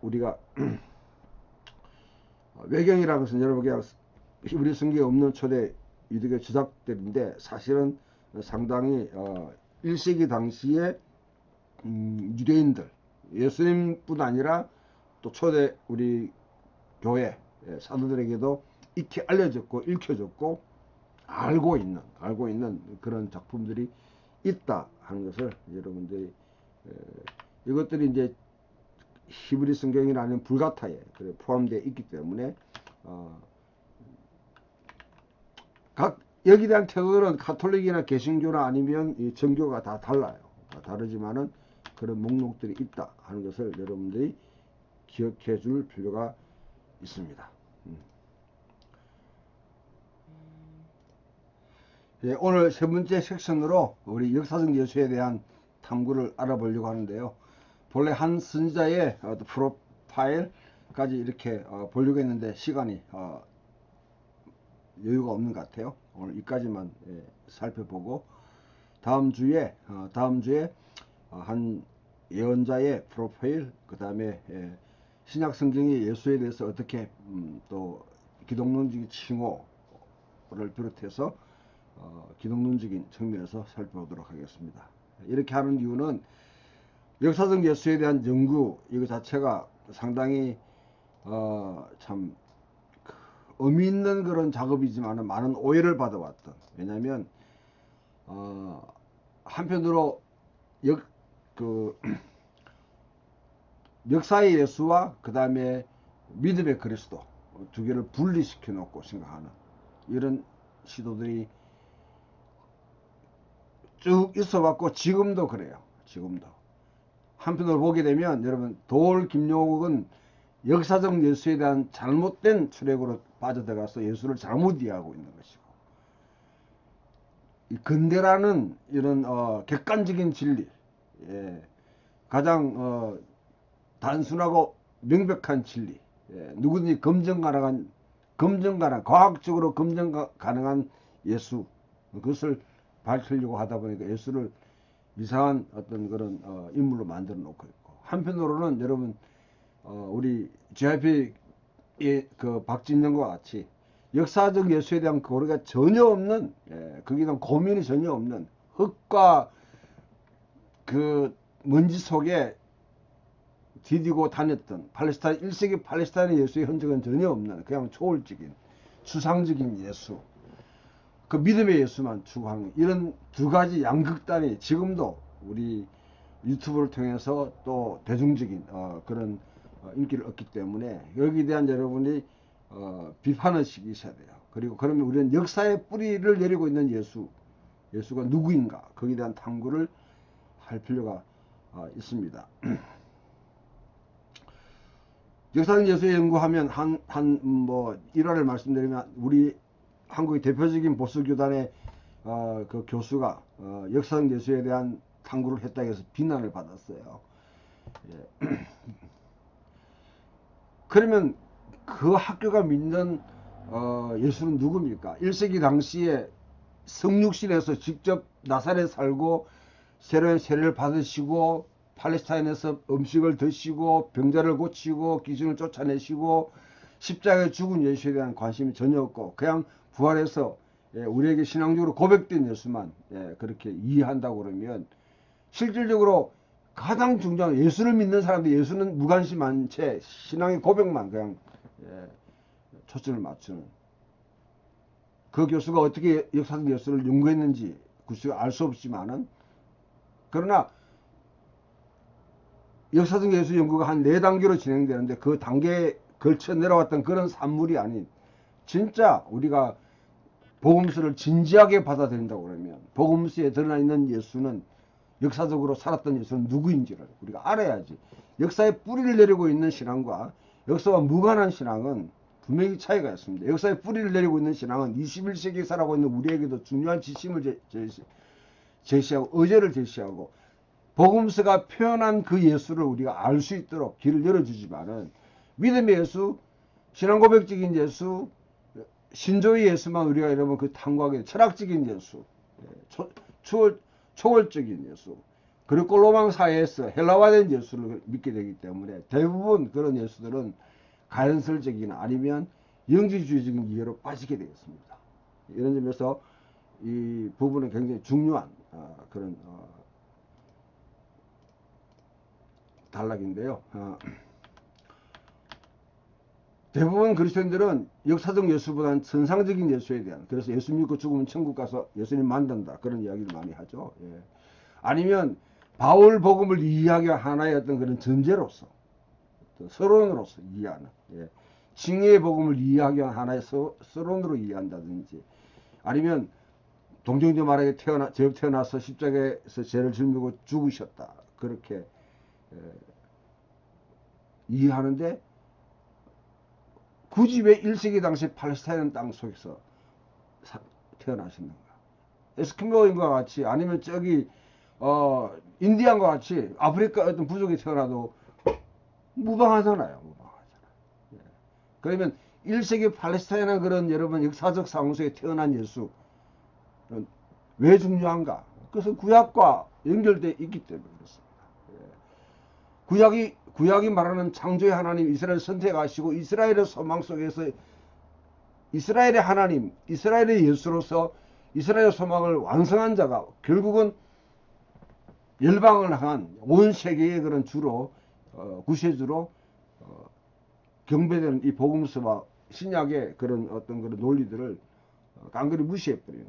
우리가 외경이라는 것은 여러분 그냥 히브리 성경에 없는 초대 유대교 저작들인데 사실은 상당히 1세기 당시에 유대인들 예수님뿐 아니라 또 초대 우리 교회 사도들에게도 익히 알려졌고 읽혀졌고 알고 있는 그런 작품들이 있다 하는 것을 여러분들이 이것들이 이제 히브리 성경이나 아니면 불가타에 포함되어 있기 때문에 각 여기에 대한 태도들은 가톨릭이나 개신교나 아니면 이 정교가 다 달라요. 다 다르지만은 그런 목록들이 있다 하는 것을 여러분들이 기억해 줄 필요가 있습니다. 예, 오늘 세 번째 섹션으로 우리 역사적 예수에 대한 탐구를 알아보려고 하는데요. 본래 한 선지자의 프로파일까지 이렇게 보려고 했는데 시간이 여유가 없는 것 같아요. 오늘 여기까지만 살펴보고 다음 주에 한 예언자의 프로파일, 그 다음에 신약 성경의 예수에 대해서 어떻게 또 기독론적인 칭호를 비롯해서 기독론적인 측면에서 살펴보도록 하겠습니다. 이렇게 하는 이유는 역사적 예수에 대한 연구 이거 자체가 상당히 참 의미 있는 그런 작업이지만 많은 오해를 받아왔던, 왜냐하면 한편으로 역사의 예수와 그 다음에 믿음의 그리스도 두 개를 분리시켜 놓고 생각하는 이런 시도들이 쭉 있어 왔고 지금도 그래요. 지금도 한편으로 보게 되면 여러분 도올 김용욱은 역사적 예수에 대한 잘못된 트랙으로 빠져들어가서 예수를 잘못 이해하고 있는 것이고, 이 근대라는 이런 객관적인 진리, 가장 단순하고 명백한 진리, 누구든지 검증 가능한 과학적으로 검증 가능한 예수, 그것을 밝히려고 하다 보니까 예수를 이상한 어떤 그런 인물로 만들어 놓고 있고, 한편으로는 여러분 우리 JYP의 그 박진영과 같이 역사적 예수에 대한 고려가 전혀 없는, 거기에 대한 고민이 전혀 없는 흙과 그 먼지 속에 디디고 다녔던 1세기 팔레스타인의 예수의 흔적은 전혀 없는 그냥 초월적인 추상적인 예수, 그 믿음의 예수만 추구하는 이런 두 가지 양극단이 지금도 우리 유튜브를 통해서 또 대중적인 그런 인기를 얻기 때문에 여기에 대한 여러분이 비판의식이 있어야 돼요. 그리고 그러면 우리는 역사의 뿌리를 내리고 있는 예수가 누구인가, 거기에 대한 탐구를 할 필요가 있습니다. 역사적 예수 연구하면 뭐 일화를 말씀드리면 우리 한국의 대표적인 보수교단의 그 교수가 역사적 예수에 대한 탐구를 했다 해서 비난을 받았어요. 그러면 그 학교가 믿는 예수는 누굽니까? 1세기 당시에 성육신에서 직접 나사렛에 살고 새로운 세례를 받으시고 팔레스타인에서 음식을 드시고 병자를 고치고 귀신을 쫓아내시고 십자가에 죽은 예수에 대한 관심이 전혀 없고 그냥 부활해서 우리에게 신앙적으로 고백된 예수만 그렇게 이해한다고 그러면 실질적으로 가장 중요한 예수를 믿는 사람들이 예수는 무관심한 채 신앙의 고백만 그냥 초점을 맞추는, 그 교수가 어떻게 역사적 예수를 연구했는지 글쎄 알 수 없지만은, 그러나 역사적 예수 연구가 한 4단계로 진행되는데 그 단계에 걸쳐 내려왔던 그런 산물이 아닌 진짜 우리가 복음서를 진지하게 받아들인다고 그러면 복음서에 드러나 있는 예수는, 역사적으로 살았던 예수는 누구인지를 우리가 알아야지. 역사에 뿌리를 내리고 있는 신앙과 역사와 무관한 신앙은 분명히 차이가 있습니다. 역사에 뿌리를 내리고 있는 신앙은 21세기에 살아가고 있는 우리에게도 중요한 지침을 제시하고 의제를 제시하고 복음서가 표현한 그 예수를 우리가 알 수 있도록 길을 열어주지만은 믿음의 예수, 신앙 고백적인 예수, 신조의 예수만 우리가 여러분 그 탐구하게 철학적인 예수, 초월적인 예수, 그리고 로망 사회에서 헬라화된 예수를 믿게 되기 때문에 대부분 그런 예수들은 가연설적인 아니면 영지주의적인 이해로 빠지게 되겠습니다. 이런 점에서 이 부분은 굉장히 중요한 그런 단락인데요. 대부분 그리스도인들은 역사적 예수보다는 선상적인 예수에 대한, 그래서 예수 믿고 죽으면 천국 가서 예수님 만든다, 그런 이야기를 많이 하죠. 예. 아니면 바울 복음을 이해하기 하나의 어떤 그런 전제로서, 서론으로서 이해하는, 예. 징계의 복음을 이해하기 위한 하나의 서론으로 이해한다든지, 아니면 동정녀 말하게 태어나서 십자가에서 죄를 짊고 죽으셨다, 그렇게 이해하는데, 굳이 왜 1세기 당시 팔레스타인 땅 속에서 태어나셨는가? 에스키모인과 같이, 아니면 저기 인디안과 같이 아프리카 어떤 부족이 태어나도 무방하잖아요. 예. 그러면 1세기 팔레스타인은 그런 여러분 역사적 상황 속에 태어난 예수 왜 중요한가? 그것은 구약과 연결되어 있기 때문에 그렇습니다. 예. 구약이 말하는 창조의 하나님 이스라엘 선택하시고 이스라엘의 소망 속에서 이스라엘의 하나님, 이스라엘의 예수로서 이스라엘의 소망을 완성한 자가 결국은 열방을 향한 온 세계의 그런 주로 구세주로 경배되는 이 복음서와 신약의 그런 어떤 그런 논리들을 깡그리 무시해버리는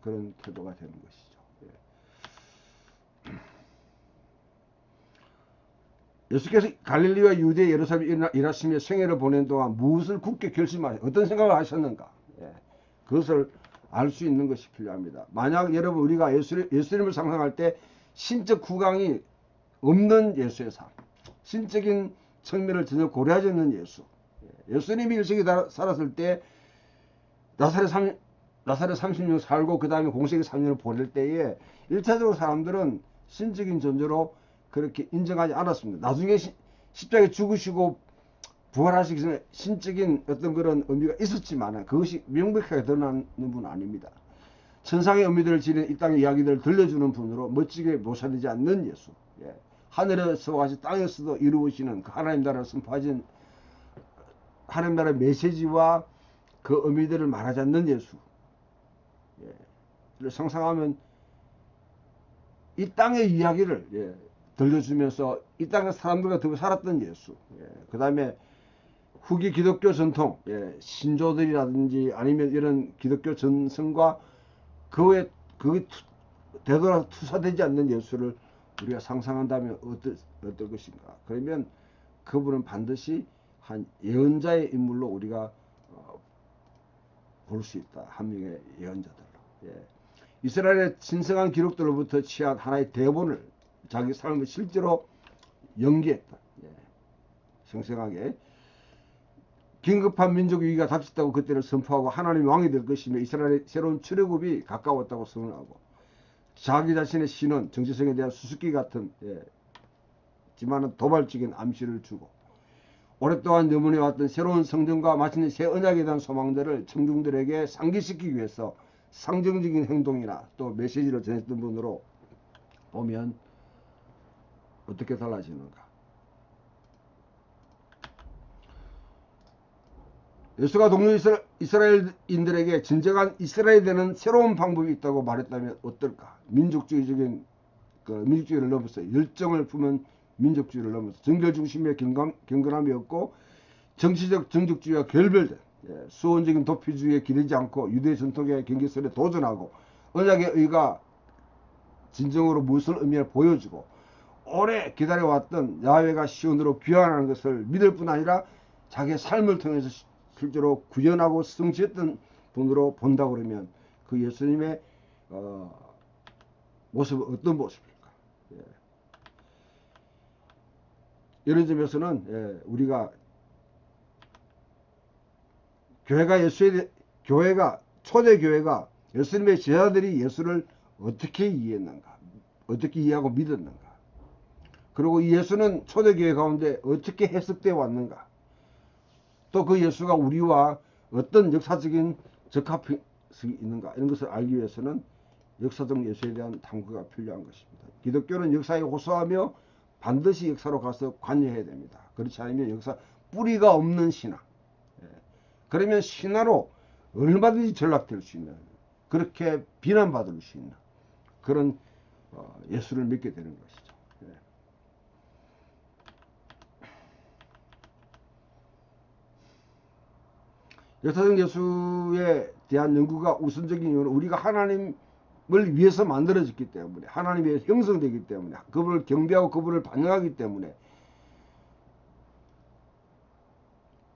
그런 태도가 되는 것이죠. 예수께서 갈릴리와 유대 예루살렘에 일하시며 생애를 보낸 동안 무엇을 굳게 결심하셨, 어떤 생각을 하셨는가? 예. 그것을 알 수 있는 것이 필요합니다. 만약 여러분 우리가 예수님을 상상할 때 신적 구강이 없는 예수의 삶, 신적인 측면을 전혀 고려하지 않는 예수, 예수님이 일생에 살았을 때 나사렛 30년 살고 그 다음에 공생의 3년을 보낼 때에 1차적으로 사람들은 신적인 존재로 그렇게 인정하지 않았습니다. 나중에 십자가에 죽으시고 부활하시기 전에 신적인 어떤 그런 의미가 있었지만 그것이 명백하게 드러나는 분은 아닙니다. 천상의 의미들을 지닌 이 땅의 이야기들을 들려주는 분으로 멋지게 묘사되지 않는 예수, 예. 하늘에서 같이 땅에서도 이루어지는 그 하나님 나라를 선포하신 하나님 나라의 메시지와 그 의미들을 말하지 않는 예수, 예. 상상하면 이 땅의 이야기를, 예, 들려주면서 이 땅의 사람들과 더불어 살았던 예수, 예. 그 다음에 후기 기독교 전통, 예, 신조들이라든지 아니면 이런 기독교 전승과 그에 되돌아 투사되지 않는 예수를 우리가 상상한다면 어떨 것인가? 그러면 그분은 반드시 한 예언자의 인물로 우리가 볼 수 있다. 한 명의 예언자들로. 예. 이스라엘의 신성한 기록들로부터 취한 하나의 대본을 자기 삶을 실제로 연기했다. 예. 생생하게. 긴급한 민족 위기가 닥쳤다고 그때를 선포하고 하나님의 왕이 될 것이며 이스라엘의 새로운 출애굽이 가까웠다고 선언하고 자기 자신의 신원, 정체성에 대한 수수께 같은, 예, 지만은 도발적인 암시를 주고 오랫동안 염원해왔던 새로운 성전과 마침내 새 언약에 대한 소망들을 청중들에게 상기시키기 위해서 상징적인 행동이나 또 메시지를 전했던 분으로 보면 어떻게 달라지는가? 예수가 동료 이스라엘인들에게 진정한 이스라엘이 되는 새로운 방법이 있다고 말했다면 어떨까? 민족주의적인 민족주의를 넘어서 열정을 품은 민족주의를 넘어서 정결중심의 경건함이 없고 정치적 정족주의와 결별된, 예, 수원적인 도피주의에 기대지 않고 유대 전통의 경계선에 도전하고 언약의 의가 진정으로 무엇을 의미를 보여주고 오래 기다려왔던 야훼가 시온으로 귀환하는 것을 믿을 뿐 아니라 자기의 삶을 통해서 실제로 구현하고 성취했던 분으로 본다고 그러면 그 예수님의 모습은 어떤 모습일까? 예. 이런 점에서는, 예, 우리가 초대 교회가 예수님의 제자들이 예수를 어떻게 이해했는가, 어떻게 이해하고 믿었는가, 그리고 이 예수는 초대교회 가운데 어떻게 해석되어 왔는가, 또 그 예수가 우리와 어떤 역사적인 적합성이 있는가, 이런 것을 알기 위해서는 역사적 예수에 대한 탐구가 필요한 것입니다. 기독교는 역사에 호소하며 반드시 역사로 가서 관여해야 됩니다. 그렇지 않으면 역사 뿌리가 없는 신화, 그러면 신화로 얼마든지 전락될 수 있는, 그렇게 비난받을 수 있는 그런 예수를 믿게 되는 것이죠. 역사적 예수에 대한 연구가 우선적인 이유는 우리가 하나님을 위해서 만들어졌기 때문에, 하나님에 의해서 형성되기 때문에, 그분을 경배하고 그분을 반영하기 때문에,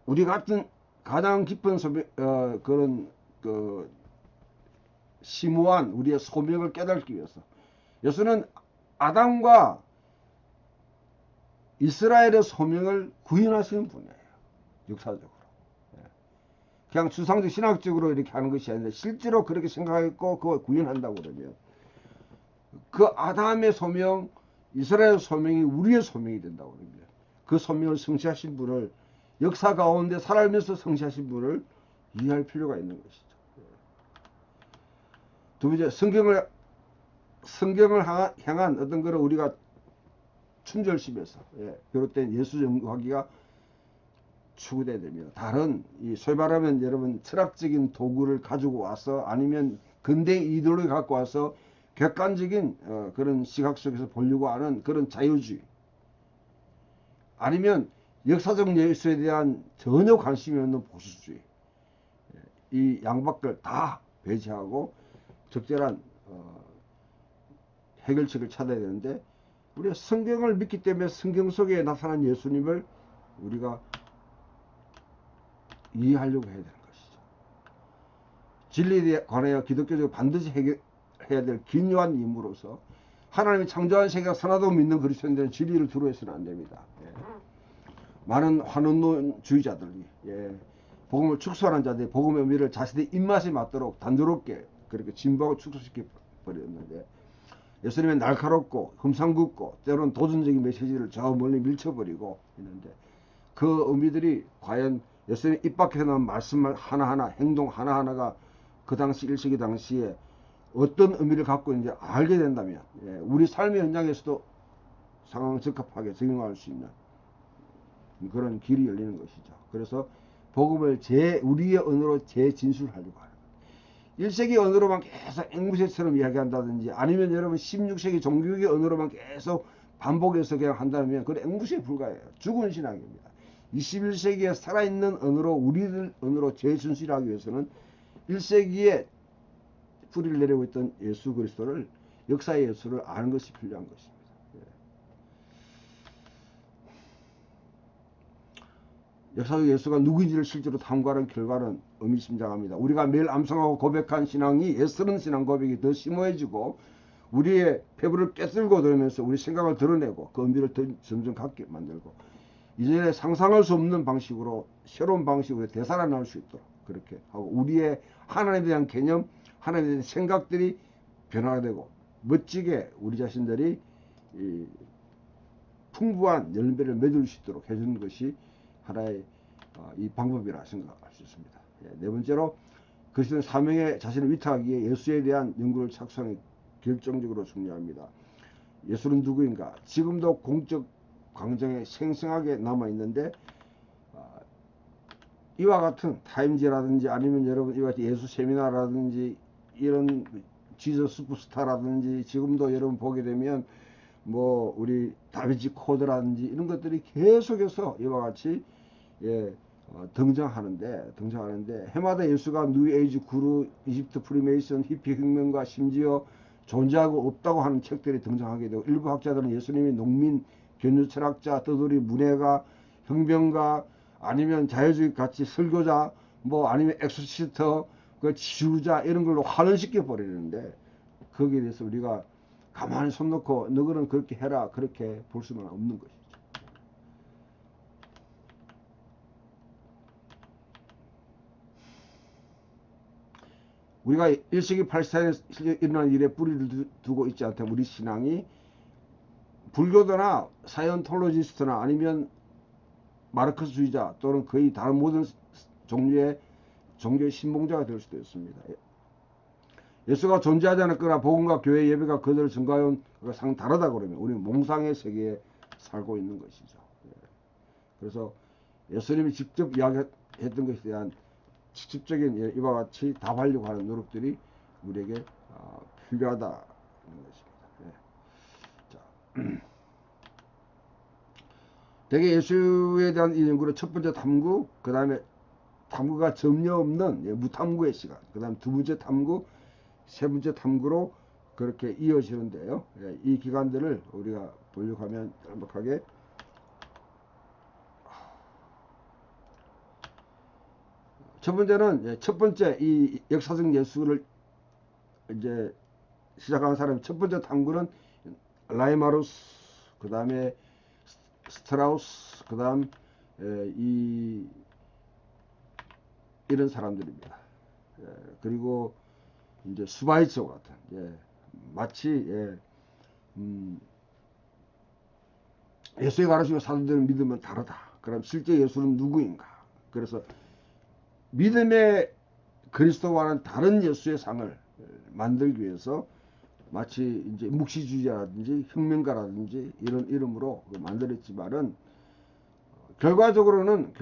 우리 같은 가장 깊은 그런 심오한 우리의 소명을 깨닫기 위해서, 예수는 아담과 이스라엘의 소명을 구현하시는 분이에요. 역사적으로. 그냥 추상적 신학적으로 이렇게 하는 것이 아니라 실제로 그렇게 생각했고 그걸 구현한다고 그러면 그 아담의 소명, 이스라엘 소명이 우리의 소명이 된다고 그러면 그 소명을 성취하신 분을, 역사 가운데 살아가면서 성취하신 분을 이해할 필요가 있는 것이죠. 두 번째, 성경을 향한 어떤 거를 우리가 충절심에서 비롯된 예수 연구하기가 추구돼야 됩니다. 다른 소위 말하면 여러분 철학적인 도구를 가지고 와서, 아니면 근대 이데올로기 갖고 와서 객관적인 그런 시각 속에서 보려고 하는 그런 자유주의, 아니면 역사적 예수에 대한 전혀 관심이 없는 보수주의, 이 양밖을 다 배제하고 적절한 해결책을 찾아야 되는데, 우리가 성경을 믿기 때문에 성경 속에 나타난 예수님을 우리가 이해하려고 해야 되는 것이죠. 진리에 관하여 기독교적으로 반드시 해결해야 될 긴요한 임무로서, 하나님이 창조한 세계가 선하다고 믿는 그리스도인들은 진리를 두려워해서는 안 됩니다. 많은 환원론주의자들이, 복음을 축소하는 자들이 복음의 의미를 자신의 입맛에 맞도록 단조롭게 그렇게 진보하고 축소시켜 버렸는데, 예수님은 날카롭고 흠상궂고 때로는 도전적인 메시지를 저 멀리 밀쳐버리고 있는데, 그 의미들이 과연 예수님 입 밖에서 나온 말씀 하나하나, 행동 하나하나가 그 당시 1세기 당시에 어떤 의미를 갖고 있는지 알게 된다면, 우리 삶의 현장에서도 상황 적합하게 적용할 수 있는 그런 길이 열리는 것이죠. 그래서 복음을 우리의 언어로 재진술하려고 하는, 1세기 언어로만 계속 앵무새처럼 이야기한다든지, 아니면 여러분 16세기 종교의 언어로만 계속 반복해서 그냥 한다면 그건 앵무새에 불과해요. 죽은 신앙입니다. 21세기에 살아있는 언어로, 우리들 언어로 재순실하기 위해서는 1세기에 뿌리를 내리고 있던 예수 그리스도를, 역사의 예수를 아는 것이 필요한 것입니다. 역사적 예수가 누구인지를 실제로 탐구하는 결과는 의미심장합니다. 우리가 매일 암송하고 고백한 신앙이 예스런 신앙 고백이 더 심오해지고 우리의 폐부를 깨뜨리고 들으면서 우리 생각을 드러내고 그 의미를 더 점점 갖게 만들고, 이전에 상상할 수 없는 방식으로, 새로운 방식으로 되살아날 수 있도록 그렇게 하고, 우리의 하나님에 대한 개념, 하나님에 대한 생각들이 변화되고 멋지게 우리 자신들이 풍부한 열매를 맺을 수 있도록 해주는 것이 하나의 이 방법이라 생각할 수 있습니다. 네 번째로, 그리스도는 사명에 자신을 위탁하기에 예수에 대한 연구를 착수하는 게 결정적으로 중요합니다. 예수는 누구인가? 지금도 공적 광장에 생생하게 남아있는데, 이와 같은 타임지라든지, 아니면 여러분 이와 같은 예수 세미나라든지, 이런 지저스 부스타라든지, 지금도 여러분 보게 되면 뭐 우리 다빈치 코드라든지 이런 것들이 계속해서 이와 같이 등장하는데 해마다 예수가 뉴에이지 구루, 이집트 프리메이슨, 히피 혁명과 심지어 존재하고 없다고 하는 책들이 등장하게 되고, 일부 학자들은 예수님이 농민, 견주 철학자, 떠돌이, 문예가, 혁명가, 아니면 자유주의 같이 설교자, 뭐 아니면 엑소시스터, 그 지주자, 이런 걸로 환원시켜 버리는데, 거기에 대해서 우리가 가만히 손 놓고 너희는 그렇게 해라, 그렇게 볼 수는 없는 것이죠. 우리가 1세기 8세기에 실제 일어난 일에 뿌리를 두고 있지 않다면 우리 신앙이 불교도나 사이언톨로지스트나 아니면 마르크스주의자 또는 거의 다른 모든 종류의 종교의 신봉자가 될 수도 있습니다. 예수가 존재하지 않았거나 복음과 교회 예배가 그대로 증가해온 상 다르다 그러면 우리는 몽상의 세계에 살고 있는 것이죠. 그래서 예수님이 직접 이야기했던 것에 대한 직접적인 이와 같이 답하려고 하는 노력들이 우리에게 필요하다는 것입니다. 자, 대개 예수에 대한 이 연구는 첫 번째 탐구, 그 다음에 탐구가 전혀 없는 무탐구의 시간, 그 다음 두 번째 탐구, 세 번째 탐구로 그렇게 이어지는데요. 이 기간들을 우리가 보려고 하면 짤막하게 첫 번째는 첫 번째 이 역사적 예술을 이제 시작한 사람의 첫 번째 탐구는 라이마루스, 그 다음에 스트라우스, 그 다음 이런 사람들입니다. 그리고 이제 스바이처 같은 마치 예수의 가르치고 사도들은 믿으면 다르다. 그럼 실제 예수는 누구인가? 그래서 믿음의 그리스도와는 다른 예수의 상을 만들기 위해서 마치 이제 묵시주의자라든지 혁명가라든지 이런 이름으로 만들었지만은 결과적으로는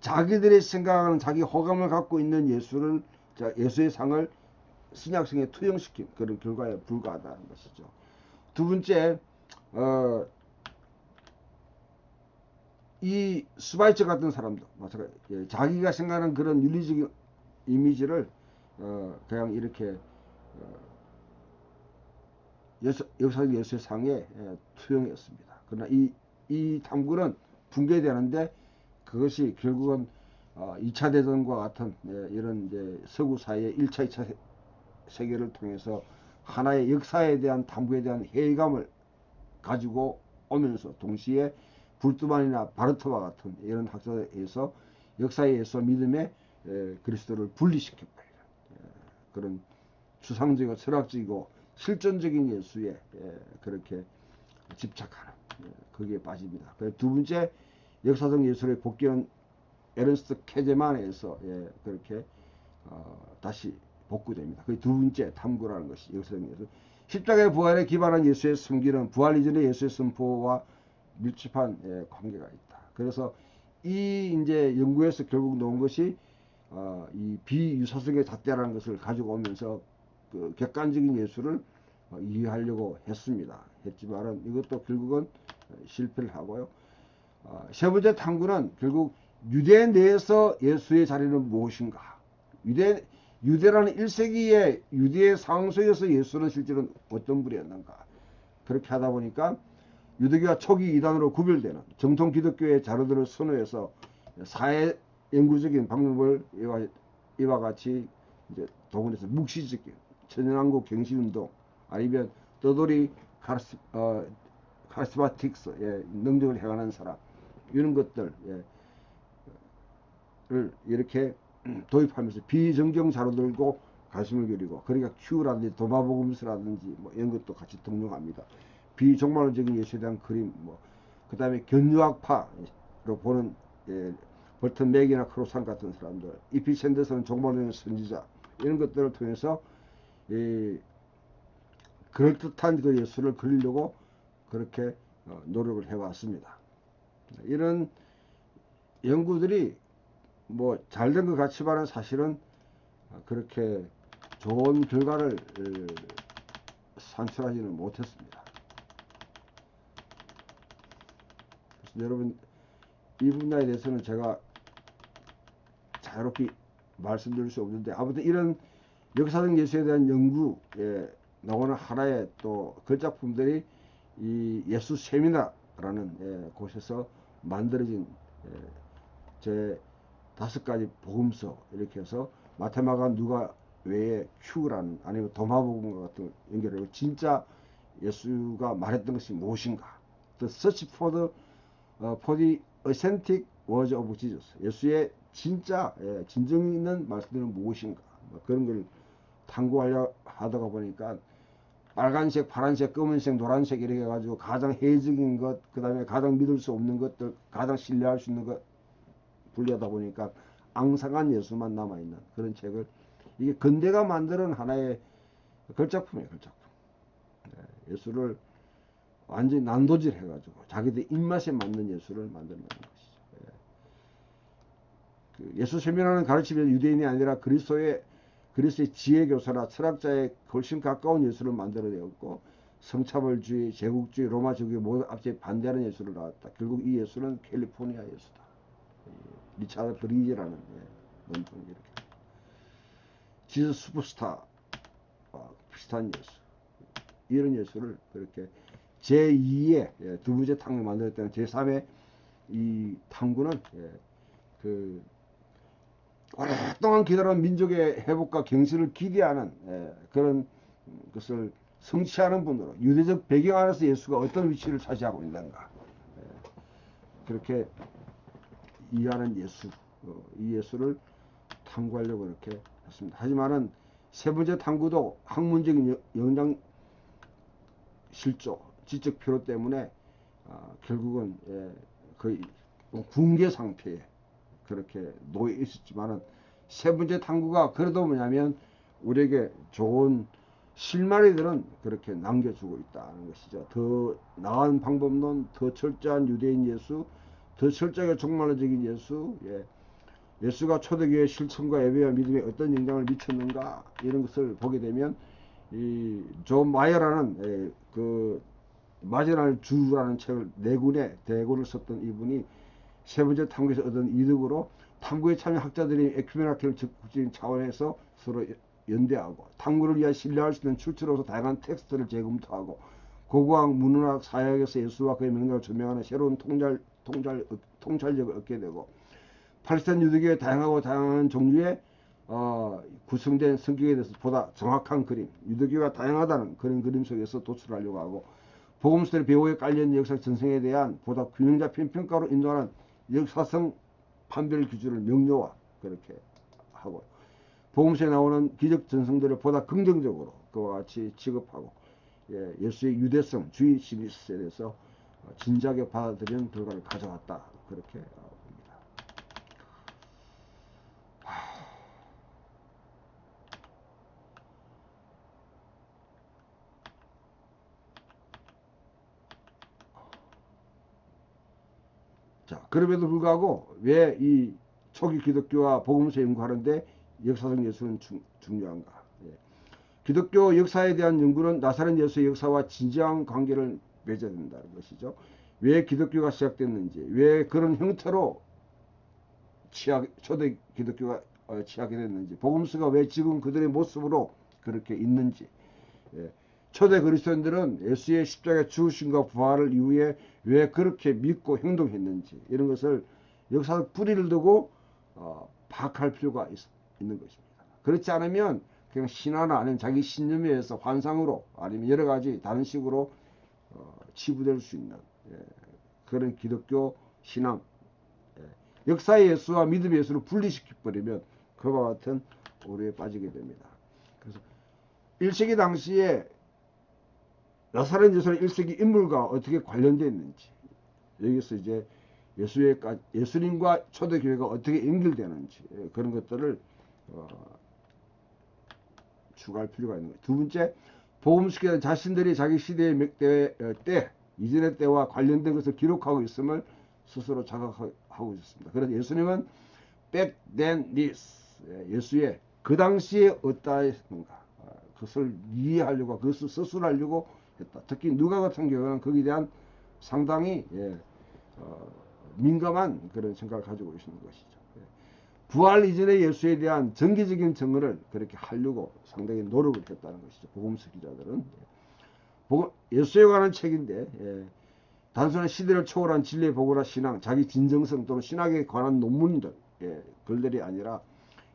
자기들이 생각하는 자기 호감을 갖고 있는 예수의 상을 신약성에 투영시킨 그런 결과에 불과하다는 것이죠. 두 번째, 이 스바이처 같은 사람도 마찬가지, 자기가 생각하는 그런 윤리적인 이미지를 그냥 이렇게 역사적 예수의 상에 투영했습니다. 그러나 이 탐구는 붕괴되는데 그것이 결국은 2차 대전과 같은 이런 이제 서구 사회의 1차, 2차 세계를 통해서 하나의 역사에 대한 탐구에 대한 회의감을 가지고 오면서 동시에 불트만이나 바르트와 같은 이런 학자에 의해서 역사의 예수와 믿음의 그리스도를 분리시켜버리는 그런 추상적이고 철학적이고 실존적인 예수에 그렇게 집착하는 거기에 빠집니다. 두 번째 역사적 예술의 복귀는 에른스트 케제만에서 그렇게 다시 복구됩니다. 그게 두 번째 탐구라는 것이 역사적 예술. 십자가의 부활에 기반한 예수의 섬기는 부활 이전의 예수의 선포와 밀접한 관계가 있다. 그래서 이 이제 연구에서 결국 나온 것이 이 비유사성의 잣대라는 것을 가지고 오면서 그 객관적인 예술을 이해하려고 했지만은 이것도 결국은 실패를 하고요. 세 번째 탐구는 결국 유대 내에서 예수의 자리는 무엇인가? 유대라는 1세기의 유대의 상황 속에서 예수는 실제로는 어떤 분이었는가? 그렇게 하다 보니까 유대교와 초기 이단으로 구별되는 정통 기독교의 자료들을 선호해서 사회 연구적인 방법을 이와 같이 이제 동원해서 묵시적인 천연왕국 갱신운동 아니면 떠돌이 카리스마틱스 능력을 행하는 사람 이런 것들을 이렇게 도입하면서 비정경 자료 들고 관심을 기울이고 그러니까 큐라든지 도마복음서라든지 뭐 이런 것도 같이 등록합니다. 비종말론적인 예수에 대한 그림 그 다음에 견유학파로 보는 벌튼 맥이나 크로산 같은 사람들, 이피 샌더스는 종말론의 선지자 이런 것들을 통해서 그럴듯한 그 예수를 그리려고 그렇게 노력을 해왔습니다. 이런 연구들이 뭐 잘된 것 같지만은 사실은 그렇게 좋은 결과를 산출하지는 못했습니다. 그래서 여러분 이 분야에 대해서는 제가 자유롭게 말씀드릴 수 없는데 아무튼 이런 역사적 예수에 대한 연구에 나오는 하나의 또 걸작품들이 이 예수 세미나라는 곳에서 만들어진 제 5가지 복음서 이렇게 해서 마테마가 누가 외에 큐라는 아니면 도마복음과 같은 연결하고 진짜 예수가 말했던 것이 무엇인가? The search for the authentic words of Jesus. 예수의 진짜 진정 있는 말씀들은 무엇인가, 뭐 그런 걸 탐구하려 하다가 보니까 빨간색, 파란색, 검은색, 노란색 이렇게 해가지고 가장 해적인 것, 그 다음에 가장 믿을 수 없는 것들, 가장 신뢰할 수 있는 것 분리하다 보니까 앙상한 예수만 남아있는 그런 책을, 이게 근대가 만드는 하나의 걸작품이에요. 걸작품. 예수를 완전히 난도질 해가지고 자기들 입맛에 맞는 예수를 만든다는 것이죠. 그 예수 세미나는 가르치면 유대인이 아니라 그리스도의 지혜교사나 철학자의 훨씬 가까운 예수를 만들어내었고, 성차별주의, 제국주의, 로마제국의 모든 앞에 반대하는 예수를 나왔다. 결국 이 예수는 캘리포니아 예수다. 리차드 브리지라는 논평이 이렇게 지스 슈퍼스타와 비슷한 예수, 이런 예수를 그렇게 제2의 두 번째 탐구 만들었다는 제3의 이 탐구는 그 오랫동안 기다려온 민족의 회복과 경신을 기대하는 그런 것을 성취하는 분으로 유대적 배경 안에서 예수가 어떤 위치를 차지하고 있는가, 그렇게 이해하는 예수, 이 예수를 탐구하려고 이렇게 했습니다. 하지만은 세 번째 탐구도 학문적인 영장 실조, 지적 필요 때문에 결국은 거의 붕괴 상태에 그렇게 놓여 있었지만은, 세 번째 탐구가 그래도 뭐냐면 우리에게 좋은 실마리들은 그렇게 남겨주고 있다는 것이죠. 더 나은 방법론, 더 철저한 유대인 예수, 더 철저하게 종말론적인 예수, 예수가 초대교회 실천과 예배와 믿음에 어떤 영향을 미쳤는가, 이런 것을 보게 되면 이 존 마이어라는 그 마지막 주라는 책을 네 권의 대본을 썼던 이분이 세 번째 탐구에서 얻은 이득으로 탐구에 참여 학자들이 에큐메나케를 적극적인 차원에서 서로 연대하고, 탐구를 위해 신뢰할 수 있는 출처로서 다양한 텍스트를 재검토하고, 고고학, 문헌학, 사역에서 예수와 그의 명령을 조명하는 새로운 통찰력을 얻게 되고, 팔레스타인 유대교의 다양한 종류의 구성된 성격에 대해서 보다 정확한 그림, 유대교가 다양하다는 그런 그림 속에서 도출하려고 하고, 복음서의 배후에 깔려있는 역사 전승에 대한 보다 균형 잡힌 평가로 인도하는 역사성 판별 기준을 명료화 그렇게 하고, 복음서에 나오는 기적 전승들을 보다 긍정적으로 그와 같이 취급하고, 예수의 유대성, 주의 시리스에 대해서 진지하게 받아들이는 결과를 가져왔다, 그렇게 봅니다. 자, 그럼에도 불구하고 왜 이 초기 기독교와 복음서 연구하는데 역사적 예수는 중요한가? 기독교 역사에 대한 연구는 나사렛 예수의 역사와 진지한 관계를 맺어야 된다는 것이죠. 왜 기독교가 시작됐는지, 왜 그런 형태로 초대 기독교가 취하게 됐는지, 복음서가 왜 지금 그들의 모습으로 그렇게 있는지, 초대 그리스도인들은 예수의 십자가 죽으심과 부활을 이후에 왜 그렇게 믿고 행동했는지, 이런 것을 역사적 뿌리를 두고 파악할 필요가 있는 것입니다. 그렇지 않으면 그냥 신화나 아니면 자기 신념에 의해서 환상으로 아니면 여러 가지 다른 식으로 치부될 수 있는 그런 기독교 신앙, 역사의 예수와 믿음의 예수를 분리시켜버리면 그와 같은 오류에 빠지게 됩니다. 그래서 1세기 당시에 나사렛 예수는 1세기 인물과 어떻게 관련되어 있는지, 여기서 이제 예수님과 초대교회가 어떻게 연결되는지, 그런 것들을 추가할 필요가 있는 거예요. 두 번째, 복음서에는 자신들이 자기 시대의 때, 이전의 때와 관련된 것을 기록하고 있음을 스스로 자각하고 있었습니다. 그래서 예수님은 back then this, 예수의 그 당시에 어떠했는가, 그것을 이해하려고, 그것을 서술하려고 했다. 특히 누가 같은 경우는 거기에 대한 상당히 민감한 그런 생각을 가지고 계시는 것이죠. 부활 이전의 예수에 대한 정기적인 증언을 그렇게 하려고 상당히 노력을 했다는 것이죠. 복음서 기자들은. 예수에 관한 책인데, 단순한 시대를 초월한 진리의 보고나 신앙, 자기 진정성 또는 신학에 관한 논문들, 글들이 아니라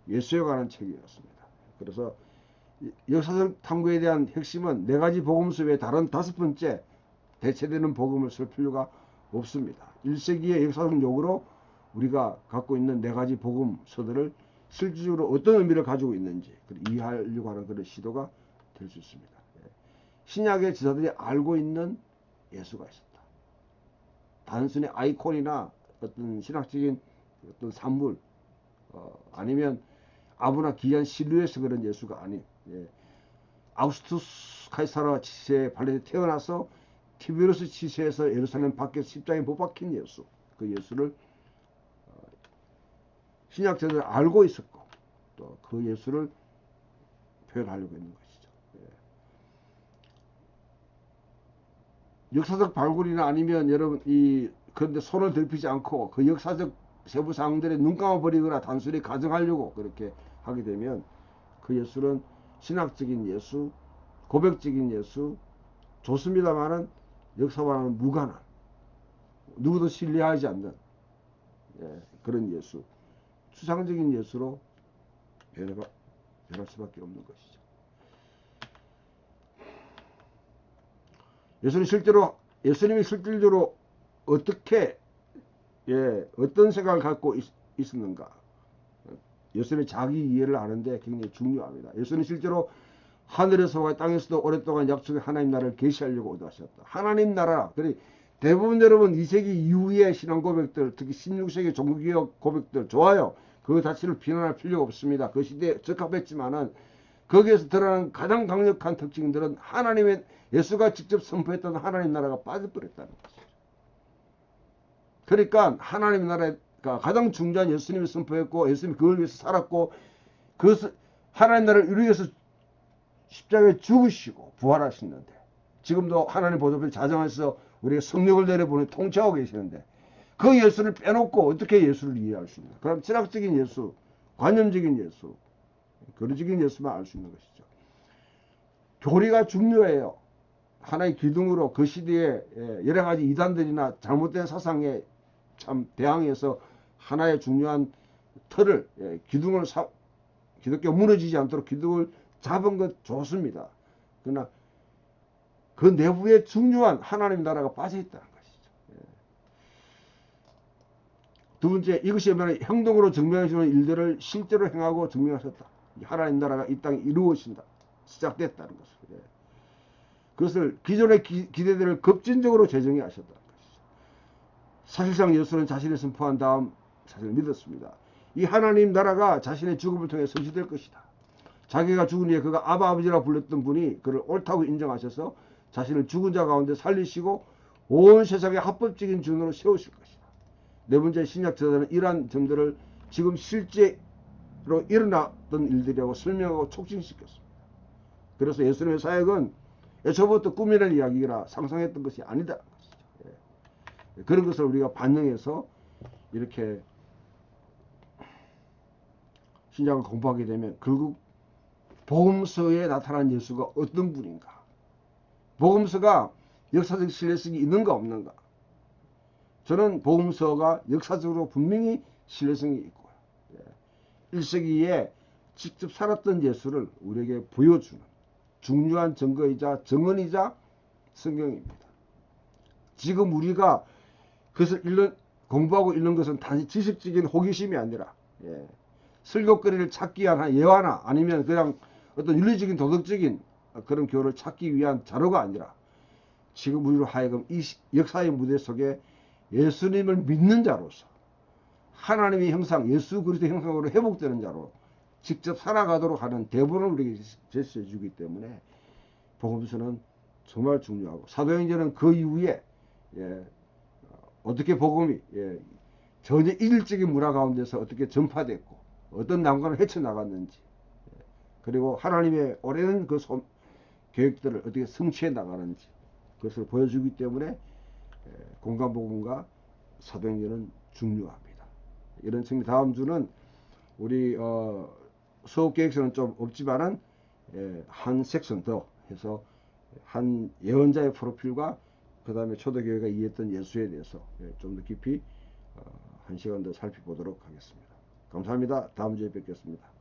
예수에 관한 책이었습니다. 그래서 역사적 탐구에 대한 핵심은 네 가지 복음서 외에 다른 다섯 번째 대체되는 복음을 쓸 필요가 없습니다. 1세기의 역사적 요구로 우리가 갖고 있는 네 가지 복음서들을 실질적으로 어떤 의미를 가지고 있는지 이해하려고 하는 그런 시도가 될 수 있습니다. 신약의 지사들이 알고 있는 예수가 있었다. 단순히 아이콘이나 어떤 신학적인 어떤 산물, 아니면 아무나 귀한 실루엣에서 그런 예수가 아닌, 아우구스투스 카이사르 치세에 발레에 태어나서 티베리우스 치세에서 예루살렘 밖에서 십자가에 못 박힌 예수, 그 예수를 신약자들이 알고 있었고 또 그 예수를 표현하려고 했는 것이죠. 역사적 발굴이나 아니면 여러분 그런데 손을 덜피지 않고 그 역사적 세부 사항들에 눈 감아버리거나 단순히 가정하려고 그렇게 하게 되면 그 예수는 신학적인 예수, 고백적인 예수 좋습니다만은 역사와는 무관한, 누구도 신뢰하지 않는 그런 예수, 추상적인 예수로 변할 수밖에 없는 것이죠. 예수님이 실질적으로 어떻게 어떤 생각을 갖고 있었는가, 예수님의 자기 이해를 아는데 굉장히 중요합니다. 예수는 실제로 하늘에서와 땅에서도 오랫동안 약속의 하나님 나라를 계시하려고 오셨다. 하나님 나라, 그래 대부분 여러분 2세기 이후의 신앙 고백들, 특히 16세기 종교개혁 고백들 좋아요. 그 자체를 비난할 필요가 없습니다. 그 시대에 적합했지만은 거기에서 드러나는 가장 강력한 특징들은 하나님의 예수가 직접 선포했던 하나님 나라가 빠져버렸다는 것이죠. 그러니까 하나님 나라가 가장 중요한 예수님이 선포했고 예수님이 그걸 위해서 살았고 그 하나님 나라를 이루기 위해서 십자가에 죽으시고 부활하시는데 지금도 하나님 보좌에 자정하셔서 우리가 성령을 내려보내 통치하고 계시는데 그 예수를 빼놓고 어떻게 예수를 이해할 수 있나? 그럼 철학적인 예수, 관념적인 예수, 교리적인 예수만 알 수 있는 것이죠. 교리가 중요해요. 하나의 기둥으로 그 시대에 여러 가지 이단들이나 잘못된 사상에 참 대항해서 하나의 중요한 틀을, 기둥을 기독교 무너지지 않도록 기둥을 잡은 것 좋습니다. 그러나 그 내부에 중요한 하나님 나라가 빠져있다는 것이죠. 두 번째, 이것이 행동으로 증명해주는 일들을 실제로 행하고 증명하셨다. 하나님 나라가 이 땅에 이루어진다. 시작됐다는 것을. 그것을 기존의 기대들을 급진적으로 재정해 하셨다는 것이죠. 사실상 예수는 자신을 선포한 다음 자신을 믿었습니다. 이 하나님 나라가 자신의 죽음을 통해 성취될 것이다. 자기가 죽은 후에 그가 아버지라 불렀던 분이 그를 옳다고 인정하셔서 자신을 죽은 자 가운데 살리시고 온 세상의 합법적인 주인으로 세우실 것이다. 네 번째, 신약 저자는 이러한 점들을 지금 실제로 일어났던 일들이라고 설명하고 촉진시켰습니다. 그래서 예수님의 사역은 애초부터 꿈이라는 이야기라 상상했던 것이 아니다. 그런 것을 우리가 반영해서 이렇게 신약을 공부하게 되면 결국 복음서에 나타난 예수가 어떤 분인가, 복음서가 역사적 신뢰성이 있는가 없는가. 저는 복음서가 역사적으로 분명히 신뢰성이 있고 1세기에 직접 살았던 예수를 우리에게 보여주는 중요한 증거이자 정언이자 성경입니다. 지금 우리가 그것을 공부하고 읽는 것은 단지 지식적인 호기심이 아니라 설교거리를 찾기 위한 예화나 아니면 그냥 어떤 윤리적인 도덕적인 그런 교훈을 찾기 위한 자료가 아니라 지금 우리로 하여금 이 역사의 무대 속에 예수님을 믿는 자로서 하나님의 형상, 예수 그리스도의 형상으로 회복되는 자로 직접 살아가도록 하는 대본을 우리에게 제시해 주기 때문에 복음서는 정말 중요하고 사도행전은 그 이후에 어떻게 복음이 전혀 일적인 문화 가운데서 어떻게 전파됐고 어떤 난관을 헤쳐나갔는지 그리고 하나님의 오랜 그 계획들을 어떻게 성취해 나가는지 그것을 보여주기 때문에 공간복음과 사도행전은 중요합니다. 이런 측면 다음 주는 우리 수업 계획서는 좀 없지만은 한 섹션 더 해서 한 예언자의 프로필과 그 다음에 초대교회가 이해했던 예수에 대해서 좀 더 깊이 한 시간 더 살펴보도록 하겠습니다. 감사합니다. 다음 주에 뵙겠습니다.